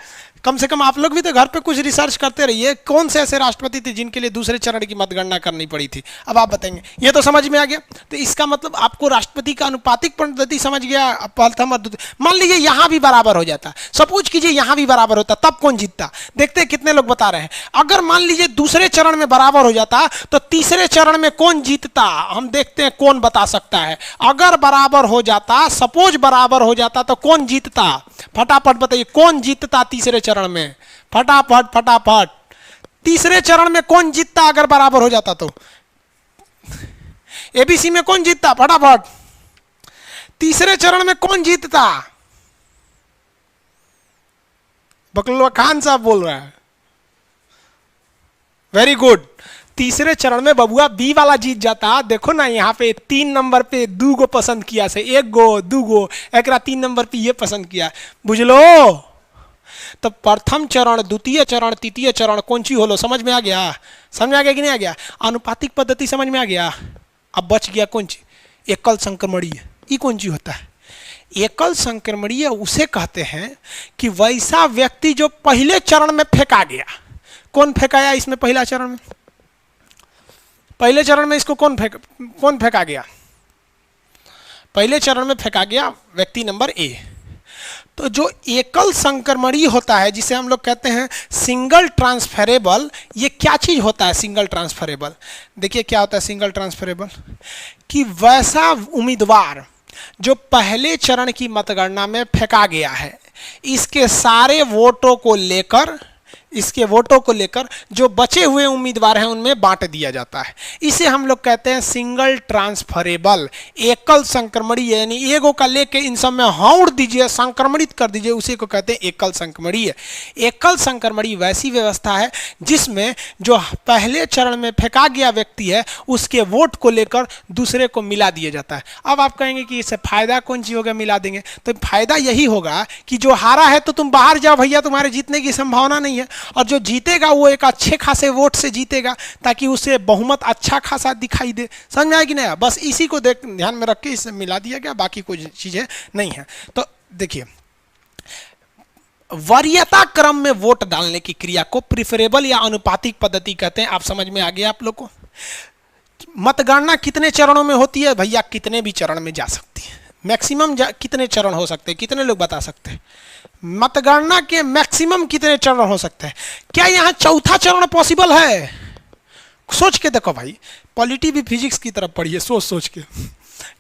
कम से कम आप लोग भी तो घर पे कुछ रिसर्च करते रहिए, कौन से ऐसे राष्ट्रपति थे जिनके लिए दूसरे चरण की मतगणना करनी पड़ी थी। अब आप बताएंगे, ये तो समझ में आ गया। तो इसका मतलब आपको राष्ट्रपति का अनुपातिक पद्धति समझ गया, प्रथम और द्वितीय। मान लीजिए यहां भी बराबर हो जाता, सपोज कीजिए यहां भी बराबर होता, तब कौन जीतता? देखते हैं कितने लोग बता रहे हैं। अगर मान लीजिए दूसरे चरण में बराबर हो जाता तो तीसरे चरण में कौन जीतता? हम देखते हैं कौन बता सकता है। अगर बराबर हो जाता, सपोज बराबर हो जाता तो कौन जीतता? फटाफट बताइए कौन जीतता तीसरे चरण में? फटाफट फटाफट, तीसरे चरण में कौन जीतता अगर बराबर हो जाता तो? एबीसी में कौन जीतता? फटाफट, तीसरे चरण में कौन जीतता? बकलवा खान साहब बोल रहा है, वेरी गुड। तीसरे चरण में बबुआ बी वाला जीत जाता। देखो ना यहाँ पे 3 नंबर पे 2 गो पसंद किया से, 1 गो 2 गो, एक 3 नंबर पे ये पसंद किया, बुझलो? तो प्रथम चरण, द्वितीय चरण, तृतीय चरण कौन सी होलो? समझ में आ गया? समझ में आ गया कि नहीं आ गया? अनुपातिक पद्धति समझ में आ गया? अब बच गया कौन सी? एकल संक्रमणीय। ये कौन सी होता है? एकल संक्रमणीय उसे कहते हैं कि वैसा व्यक्ति जो पहले चरण में फेंका गया। कौन फेंकाया इसमें पहला चरण में? पहले चरण में इसको कौन फेंका गया? पहले चरण में फेंका गया व्यक्ति नंबर ए। तो जो एकल संक्रमणीय होता है, जिसे हम लोग कहते हैं सिंगल ट्रांसफरेबल, ये क्या चीज होता है सिंगल ट्रांसफरेबल? देखिए क्या होता है सिंगल ट्रांसफरेबल, कि वैसा उम्मीदवार जो पहले चरण की मतगणना में फेंका गया है, इसके सारे वोटों को लेकर, इसके वोटों को लेकर जो बचे हुए उम्मीदवार हैं उनमें बांट दिया जाता है। इसे हम लोग कहते हैं सिंगल ट्रांसफरेबल, एकल संक्रमणीय। यानी एगो का लेके इन सब में हौड़ दीजिए, संक्रमणित कर दीजिए, उसी को कहते हैं एकल संक्रमणीय। एकल संक्रमणीय वैसी व्यवस्था है जिसमें जो पहले चरण में फेंका गया व्यक्ति है उसके वोट को लेकर दूसरे को मिला दिया जाता है। अब आप कहेंगे कि इससे फायदा कौन सी होगा मिला देंगे? तो फायदा यही होगा कि जो हारा है तो तुम बाहर जाओ भैया, तुम्हारे जीतने की संभावना नहीं है, और जो जीतेगा वो एक अच्छे खासे वोट से जीतेगा ताकि उसे बहुमत अच्छा खासा दिखाई दे। समझ में आया कि नहीं? बस इसी को ध्यान में रख के इसे मिला दिया गया, बाकी कोई चीजें नहीं है। तो देखिए, वरीयता क्रम में वोट डालने की क्रिया को प्रिफरेबल या अनुपातिक पद्धति कहते हैं। आप समझ में आ गया आप लोग को? मतगणना कितने चरणों में होती है भैया? कितने भी चरण में जा सकती है। मैक्सिमम कितने चरण हो सकते हैं? कितने लोग बता सकते हैं? मतगणना के मैक्सिमम कितने चरण हो सकते हैं? क्या यहां चौथा चरण पॉसिबल है? सोच के देखो भाई, पॉलिटी भी फिजिक्स की तरफ पढ़िए, सोच सोच के।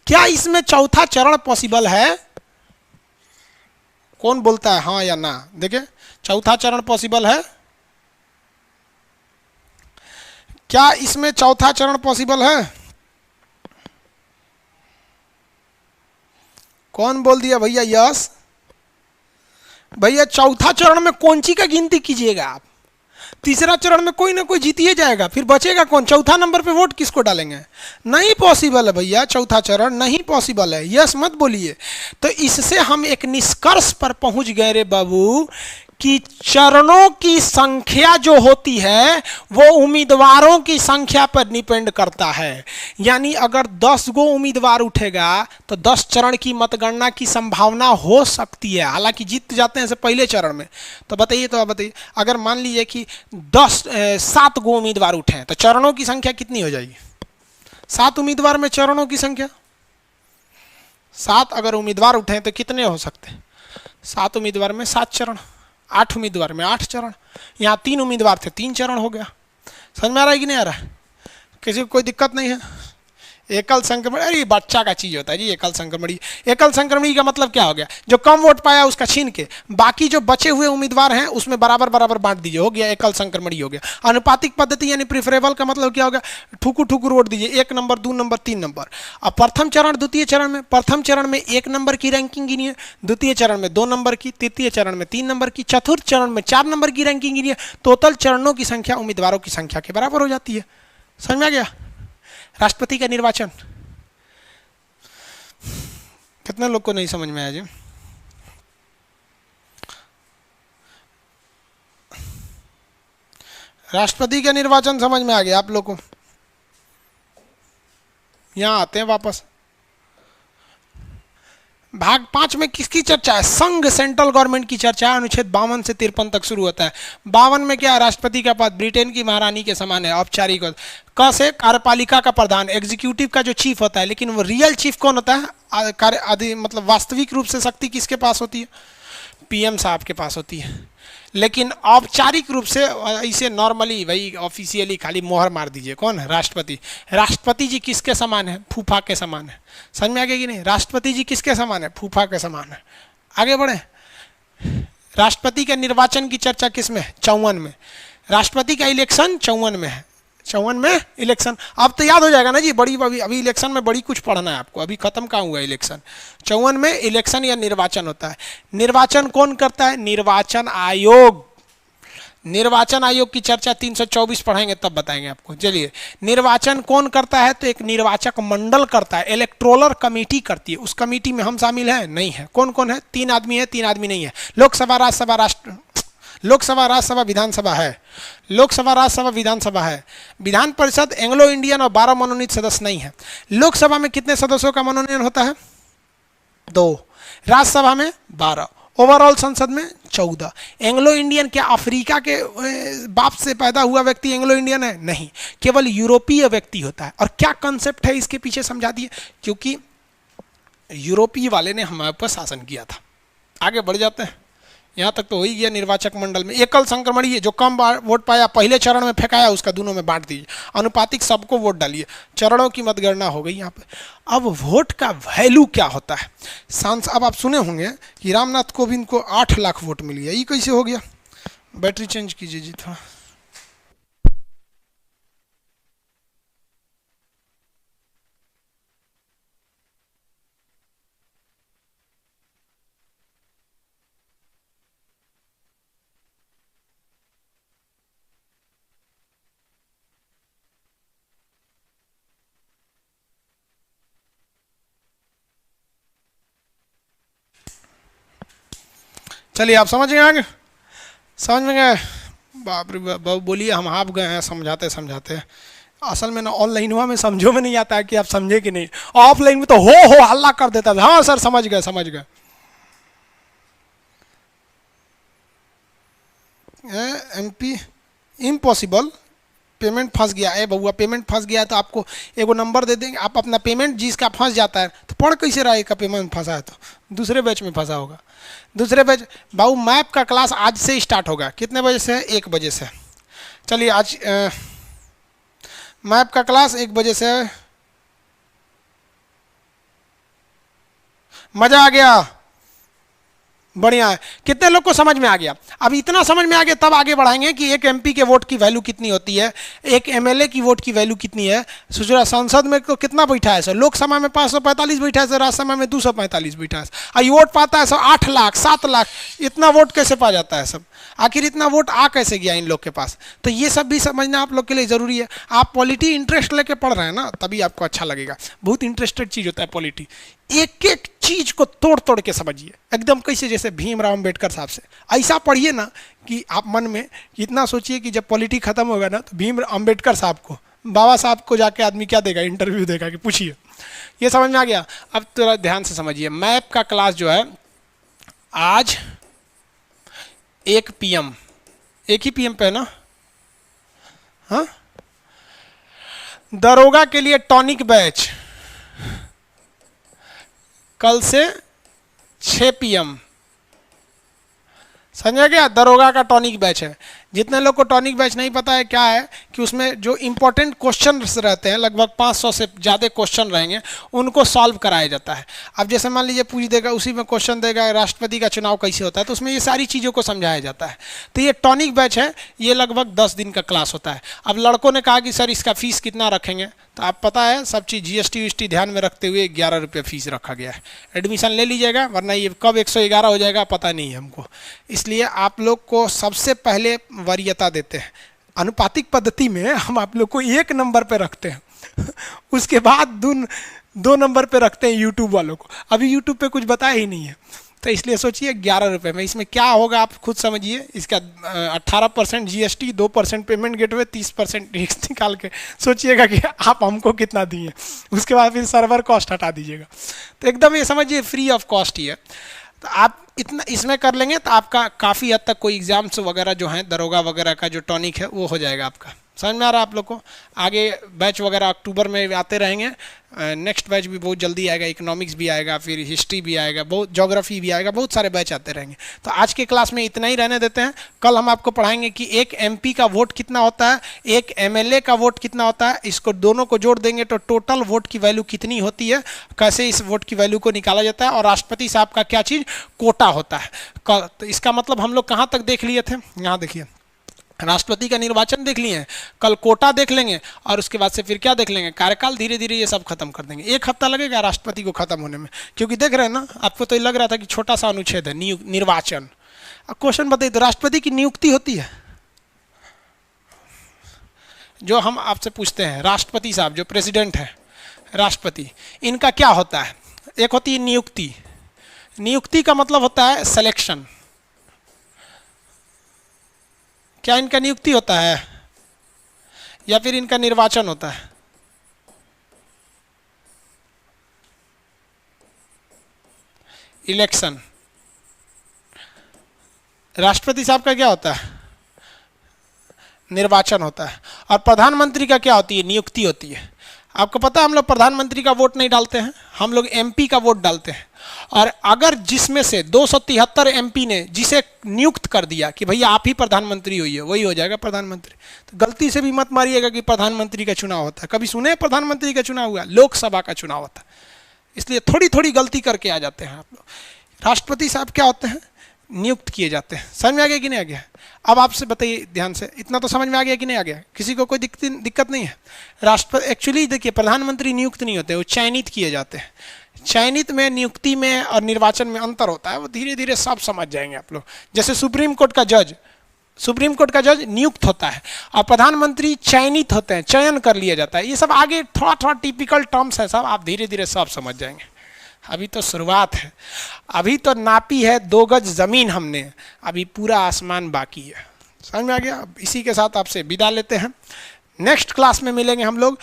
क्या इसमें चौथा चरण पॉसिबल है? कौन बोलता है हाँ या ना? देखिए, चौथा चरण पॉसिबल है क्या? इसमें चौथा चरण पॉसिबल है? कौन बोल दिया भैया यस? भैया चौथा चरण में कौन सी का गिनती कीजिएगा आप? तीसरा चरण में कोई ना कोई जीत ही जाएगा, फिर बचेगा कौन? चौथा नंबर पे वोट किसको डालेंगे? नहीं पॉसिबल है भैया, चौथा चरण नहीं पॉसिबल है, यस मत बोलिए। तो इससे हम एक निष्कर्ष पर पहुंच गए रे बाबू कि चरणों की संख्या जो होती है वो उम्मीदवारों की संख्या पर डिपेंड करता है। यानी अगर 10 गो उम्मीदवार उठेगा तो 10 चरण की मतगणना की संभावना हो सकती है, हालांकि जीत जाते हैं से पहले चरण में। तो बताइए, तो आप बताइए, अगर मान लीजिए कि 7 गो उम्मीदवार उठे हैं तो चरणों की संख्या कितनी हो जाएगी? 7 उम्मीदवार में चरणों की संख्या 7 अगर उम्मीदवार उठे हैं तो कितने हो सकते हैं? 7 उम्मीदवार में 7 चरण, 8 उम्मीदवार में 8 चरण। यहाँ 3 उम्मीदवार थे, 3 चरण हो गया। समझ में आ रहा है कि नहीं आ रहा है? किसी को कोई दिक्कत नहीं है? एकल संक्रमण, अरे बच्चा का चीज होता है जी एकल संक्रमणी। एकल संक्रमणी का मतलब क्या हो गया? जो कम वोट पाया उसका छीन के बाकी जो बचे हुए उम्मीदवार हैं उसमें बराबर बराबर बांट दीजिए, हो गया एकल संक्रमणी हो गया। अनुपातिक पद्धति यानी प्रिफरेबल का मतलब क्या हो गया? ठुकू ठुकू वोट दीजिए, 1 नंबर 2 नंबर 3 नंबर। अब प्रथम चरण द्वितीय चरण में, प्रथम चरण में 1 नंबर की रैंकिंग गिनिए, द्वितीय चरण में 2 नंबर की, तृतीय चरण में 3 नंबर की, चतुर्थ चरण में 4 नंबर की रैंकिंग गिनिए। टोटल चरणों की संख्या उम्मीदवारों की संख्या के बराबर हो जाती है। समझ में आ गया? राष्ट्रपति का निर्वाचन कितने लोग को नहीं समझ में आया जी? राष्ट्रपति का निर्वाचन समझ में आ गया आप लोग को? यहां आते हैं वापस। भाग 5 में किसकी चर्चा है? संघ, सेंट्रल गवर्नमेंट की चर्चा। अनुच्छेद 52 से 53 तक शुरू होता है। 52 में क्या है? राष्ट्रपति का पद ब्रिटेन की महारानी के समान है, औपचारिक। क से कार्यपालिका का प्रधान, एग्जीक्यूटिव का जो चीफ होता है, लेकिन वो रियल चीफ कौन होता है? कार्य आदि मतलब वास्तविक रूप से शक्ति किसके पास होती है? पीएम साहब के पास होती है। लेकिन औपचारिक रूप से इसे नॉर्मली भाई ऑफिशियली खाली मोहर मार दीजिए, कौन है? राष्ट्रपति। राष्ट्रपति जी किसके समान है? फूफा के समान है। समझ में आ गया कि नहीं? राष्ट्रपति जी किसके समान है? फूफा के समान है। आगे बढ़े। राष्ट्रपति के निर्वाचन की चर्चा किसमें? 54 में। राष्ट्रपति का इलेक्शन 54 में है। 54 में इलेक्शन। अब तो याद हो जाएगा ना जी, बड़ी अभी इलेक्शन में बड़ी कुछ पढ़ना है आपको, अभी खत्म कहाँ हुआ इलेक्शन। 54 में इलेक्शन या निर्वाचन होता है। निर्वाचन कौन करता है? निर्वाचन आयोग। निर्वाचन आयोग की चर्चा 324 पढ़ेंगे तब बताएंगे आपको। चलिए, निर्वाचन कौन करता है? तो एक निर्वाचक मंडल करता है, इलेक्टोरल कमेटी करती है। उस कमेटी में हम शामिल हैं? नहीं है। कौन कौन है? 3 आदमी है, 3 आदमी नहीं है। लोकसभा, राज्यसभा, लोकसभा, राज्यसभा, विधानसभा है। लोकसभा, राज्यसभा, विधानसभा है। विधान परिषद एंग्लो इंडियन और 12 मनोनीत सदस्य नहीं है। लोकसभा में कितने सदस्यों का मनोनयन होता है? 2। राज्यसभा में 12। ओवरऑल संसद में 14। एंग्लो इंडियन क्या अफ्रीका के बाप से पैदा हुआ व्यक्ति एंग्लो इंडियन है? नहीं, केवल यूरोपीय व्यक्ति होता है। और क्या कंसेप्ट है इसके पीछे समझा दिए, क्योंकि यूरोपीय वाले ने हमारे पर शासन किया था। आगे बढ़ जाते हैं। यहाँ तक तो हो ही गया। निर्वाचक मंडल में एकल संक्रमणीय, जो कम वोट पाया पहले चरण में फेंकाया उसका दोनों में बांट दीजिए। अनुपातिक सबको वोट डालिए। चरणों की मतगणना हो गई यहाँ पे। अब वोट का वैल्यू क्या होता है? अब आप सुने होंगे कि रामनाथ कोविंद को 8 लाख वोट मिली है। ये कैसे हो गया? बैटरी चेंज कीजिए जी थोड़ा। चलिए, आप समझ गए? आगे समझ में गए? बाप रे बाप, बोलिए हम आप गए हैं समझाते समझाते। असल में ना ऑनलाइन हुआ में समझो में नहीं आता है कि आप समझे कि नहीं। ऑफलाइन में तो हो हल्ला कर देता था। हाँ सर समझ गए समझ गए। एमपी इम्पॉसिबल, पेमेंट फंस गया है बउआ, पेमेंट फंस गया है तो आपको एगो नंबर दे देंगे। आप अपना पेमेंट जिसका फंस जाता है तो पढ़ कैसे रहा है का पेमेंट फंसा है? तो दूसरे बैच में फंसा होगा। दूसरे बैच बाबू मैप का क्लास आज से स्टार्ट होगा। कितने बजे से? 1 बजे से। चलिए, मैप का क्लास 1 बजे से। मजा आ गया, बढ़िया है। कितने लोग को समझ में आ गया? अब इतना समझ में आ गया तब आगे बढ़ाएंगे कि एक एमपी के वोट की वैल्यू कितनी होती है, एक एमएलए की वोट की वैल्यू कितनी है। सोच रहा संसद में तो कितना बैठा है सर, लोकसभा में 545 बैठा है सर, राज्यसभा में 245 बैठा है, और ये वोट पाता है सब 8 लाख 7 लाख। इतना वोट कैसे पा जाता है सब? आखिर इतना वोट आ कैसे गया इन लोग के पास? तो ये सब भी समझना आप लोग के लिए ज़रूरी है। आप पॉलिटी इंटरेस्ट लेके पढ़ रहे हैं ना, तभी आपको अच्छा लगेगा। बहुत इंटरेस्टेड चीज़ होता है पॉलिटी। एक एक चीज को तोड़ तोड़ के समझिए, एकदम कैसे जैसे भीमराव अम्बेडकर साहब से ऐसा पढ़िए ना कि आप मन में इतना सोचिए कि जब पॉलिटी खत्म होगा ना तो भीम अम्बेडकर साहब को, बाबा साहब को जाके आदमी क्या देगा, इंटरव्यू देगा कि पूछिए। ये समझ में आ गया? अब थोड़ा ध्यान से समझिए। मैप का क्लास जो है आज 1 PM, एक ही PM पे है ना? हाँ, दरोगा के लिए टॉनिक बैच कल से 6 PM। समझा गया? दरोगा का टॉनिक बैच है। जितने लोग को टॉनिक बैच नहीं पता है क्या है कि उसमें जो इंपॉर्टेंट क्वेश्चन रहते हैं, लगभग 500 से ज़्यादा क्वेश्चन रहेंगे, उनको सॉल्व कराया जाता है। अब जैसे मान लीजिए पूछ देगा, उसी में क्वेश्चन देगा राष्ट्रपति का चुनाव कैसे होता है, तो उसमें ये सारी चीज़ों को समझाया जाता है। तो ये टॉनिक बैच है, ये लगभग 10 दिन का क्लास होता है। अब लड़कों ने कहा कि सर इसका फीस कितना रखेंगे, तो आप पता है सब चीज़ GST ध्यान में रखते हुए 11 रुपये फीस रखा गया है। एडमिशन ले लीजिएगा, वरना ये कब 111 हो जाएगा पता नहीं है हमको। इसलिए आप लोग को सबसे पहले वरीयता देते हैं। अनुपातिक पद्धति में हम आप लोग को 1 नंबर पे रखते हैं उसके बाद 2 नंबर पे रखते हैं यूट्यूब वालों को। अभी यूट्यूब पे कुछ बताया ही नहीं है, तो इसलिए सोचिए 11 रुपये में इसमें क्या होगा आप खुद समझिए। इसका 18% GST, 2% पेमेंट गेटवे, 30% टैक्स निकाल के सोचिएगा कि आप हमको कितना दिए। उसके बाद फिर सर्वर कॉस्ट हटा दीजिएगा, तो एकदम ये समझिए फ्री ऑफ कॉस्ट ही है। तो आप इतना इसमें कर लेंगे तो आपका काफ़ी हद तक कोई एग्जाम्स वगैरह जो हैं, दरोगा वगैरह का जो टॉनिक है वो हो जाएगा आपका। समझ में आ रहा है आप लोग को? आगे बैच वगैरह अक्टूबर में आते रहेंगे। नेक्स्ट बैच भी बहुत जल्दी आएगा, इकोनॉमिक्स भी आएगा, फिर हिस्ट्री भी आएगा, बहुत ज्योग्राफी भी आएगा, बहुत सारे बैच आते रहेंगे। तो आज के क्लास में इतना ही रहने देते हैं। कल हम आपको पढ़ाएंगे कि एक MP का वोट कितना होता है, एक MLA का वोट कितना होता है। इसको दोनों को जोड़ देंगे तो टोटल वोट की वैल्यू कितनी होती है, कैसे इस वोट की वैल्यू को निकाला जाता है, और राष्ट्रपति साहब का क्या चीज़ कोटा होता है। तो इसका मतलब हम लोग कहाँ तक देख लिए थे? यहाँ देखिए, राष्ट्रपति का निर्वाचन देख लिए हैं, कल कोटा देख लेंगे, और उसके बाद से फिर क्या देख लेंगे, कार्यकाल। धीरे धीरे ये सब खत्म कर देंगे। 1 हफ्ता लगेगा राष्ट्रपति को खत्म होने में, क्योंकि देख रहे हैं ना, आपको तो लग रहा था कि छोटा सा अनुच्छेद है निर्वाचन। अब क्वेश्चन बताइए, तो राष्ट्रपति की नियुक्ति होती है? जो हम आपसे पूछते हैं, राष्ट्रपति साहब जो प्रेसिडेंट है, राष्ट्रपति, इनका क्या होता है? एक होती है नियुक्ति। नियुक्ति का मतलब होता है सिलेक्शन। क्या इनका नियुक्ति होता है या फिर इनका निर्वाचन होता है? इलेक्शन। राष्ट्रपति साहब का क्या होता है? निर्वाचन होता है। और प्रधानमंत्री का क्या होती है? नियुक्ति होती है। आपको पता है हम लोग प्रधानमंत्री का वोट नहीं डालते हैं, हम लोग MP का वोट डालते हैं। और अगर जिसमें से 273 MP ने जिसे नियुक्त कर दिया कि भैया आप ही प्रधानमंत्री होइए, वही हो जाएगा प्रधानमंत्री। तो गलती से भी मत मारिएगा कि प्रधानमंत्री का चुनाव होता है। कभी सुने प्रधानमंत्री का चुनाव हुआ? लोकसभा का चुनाव होता है। इसलिए थोड़ी थोड़ी गलती करके आ जाते हैं आप लोग। राष्ट्रपति साहब क्या होते हैं? नियुक्त किए जाते हैं। समझ में आ गया कि नहीं आ गया? अब आपसे बताइए ध्यान से, इतना तो समझ में आ गया कि नहीं आ गया? किसी को कोई दिक्कत नहीं है? राष्ट्रपति एक्चुअली देखिए, प्रधानमंत्री नियुक्त नहीं होते, वो चयनित किए जाते हैं। चयनित में, नियुक्ति में और निर्वाचन में अंतर होता है, वो धीरे धीरे सब समझ जाएंगे आप लोग। जैसे सुप्रीम कोर्ट का जज नियुक्त होता है, और प्रधानमंत्री चयनित होते हैं, चयन कर लिया जाता है। ये सब आगे थोड़ा थोड़ा टिपिकल टर्म्स है, सब आप धीरे धीरे सब समझ जाएंगे। अभी तो शुरुआत है, अभी तो नापी है 2 गज ज़मीन हमने, अभी पूरा आसमान बाकी है। समझ में आ गया? अब इसी के साथ आपसे विदा लेते हैं। नेक्स्ट क्लास में मिलेंगे हम लोग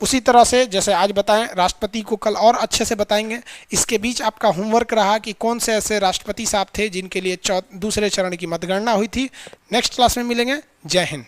उसी तरह से जैसे आज बताएं। राष्ट्रपति को कल और अच्छे से बताएंगे। इसके बीच आपका होमवर्क रहा कि कौन से ऐसे राष्ट्रपति साहब थे जिनके लिए दूसरे चरण की मतगणना हुई थी। नेक्स्ट क्लास में मिलेंगे। जय हिंद।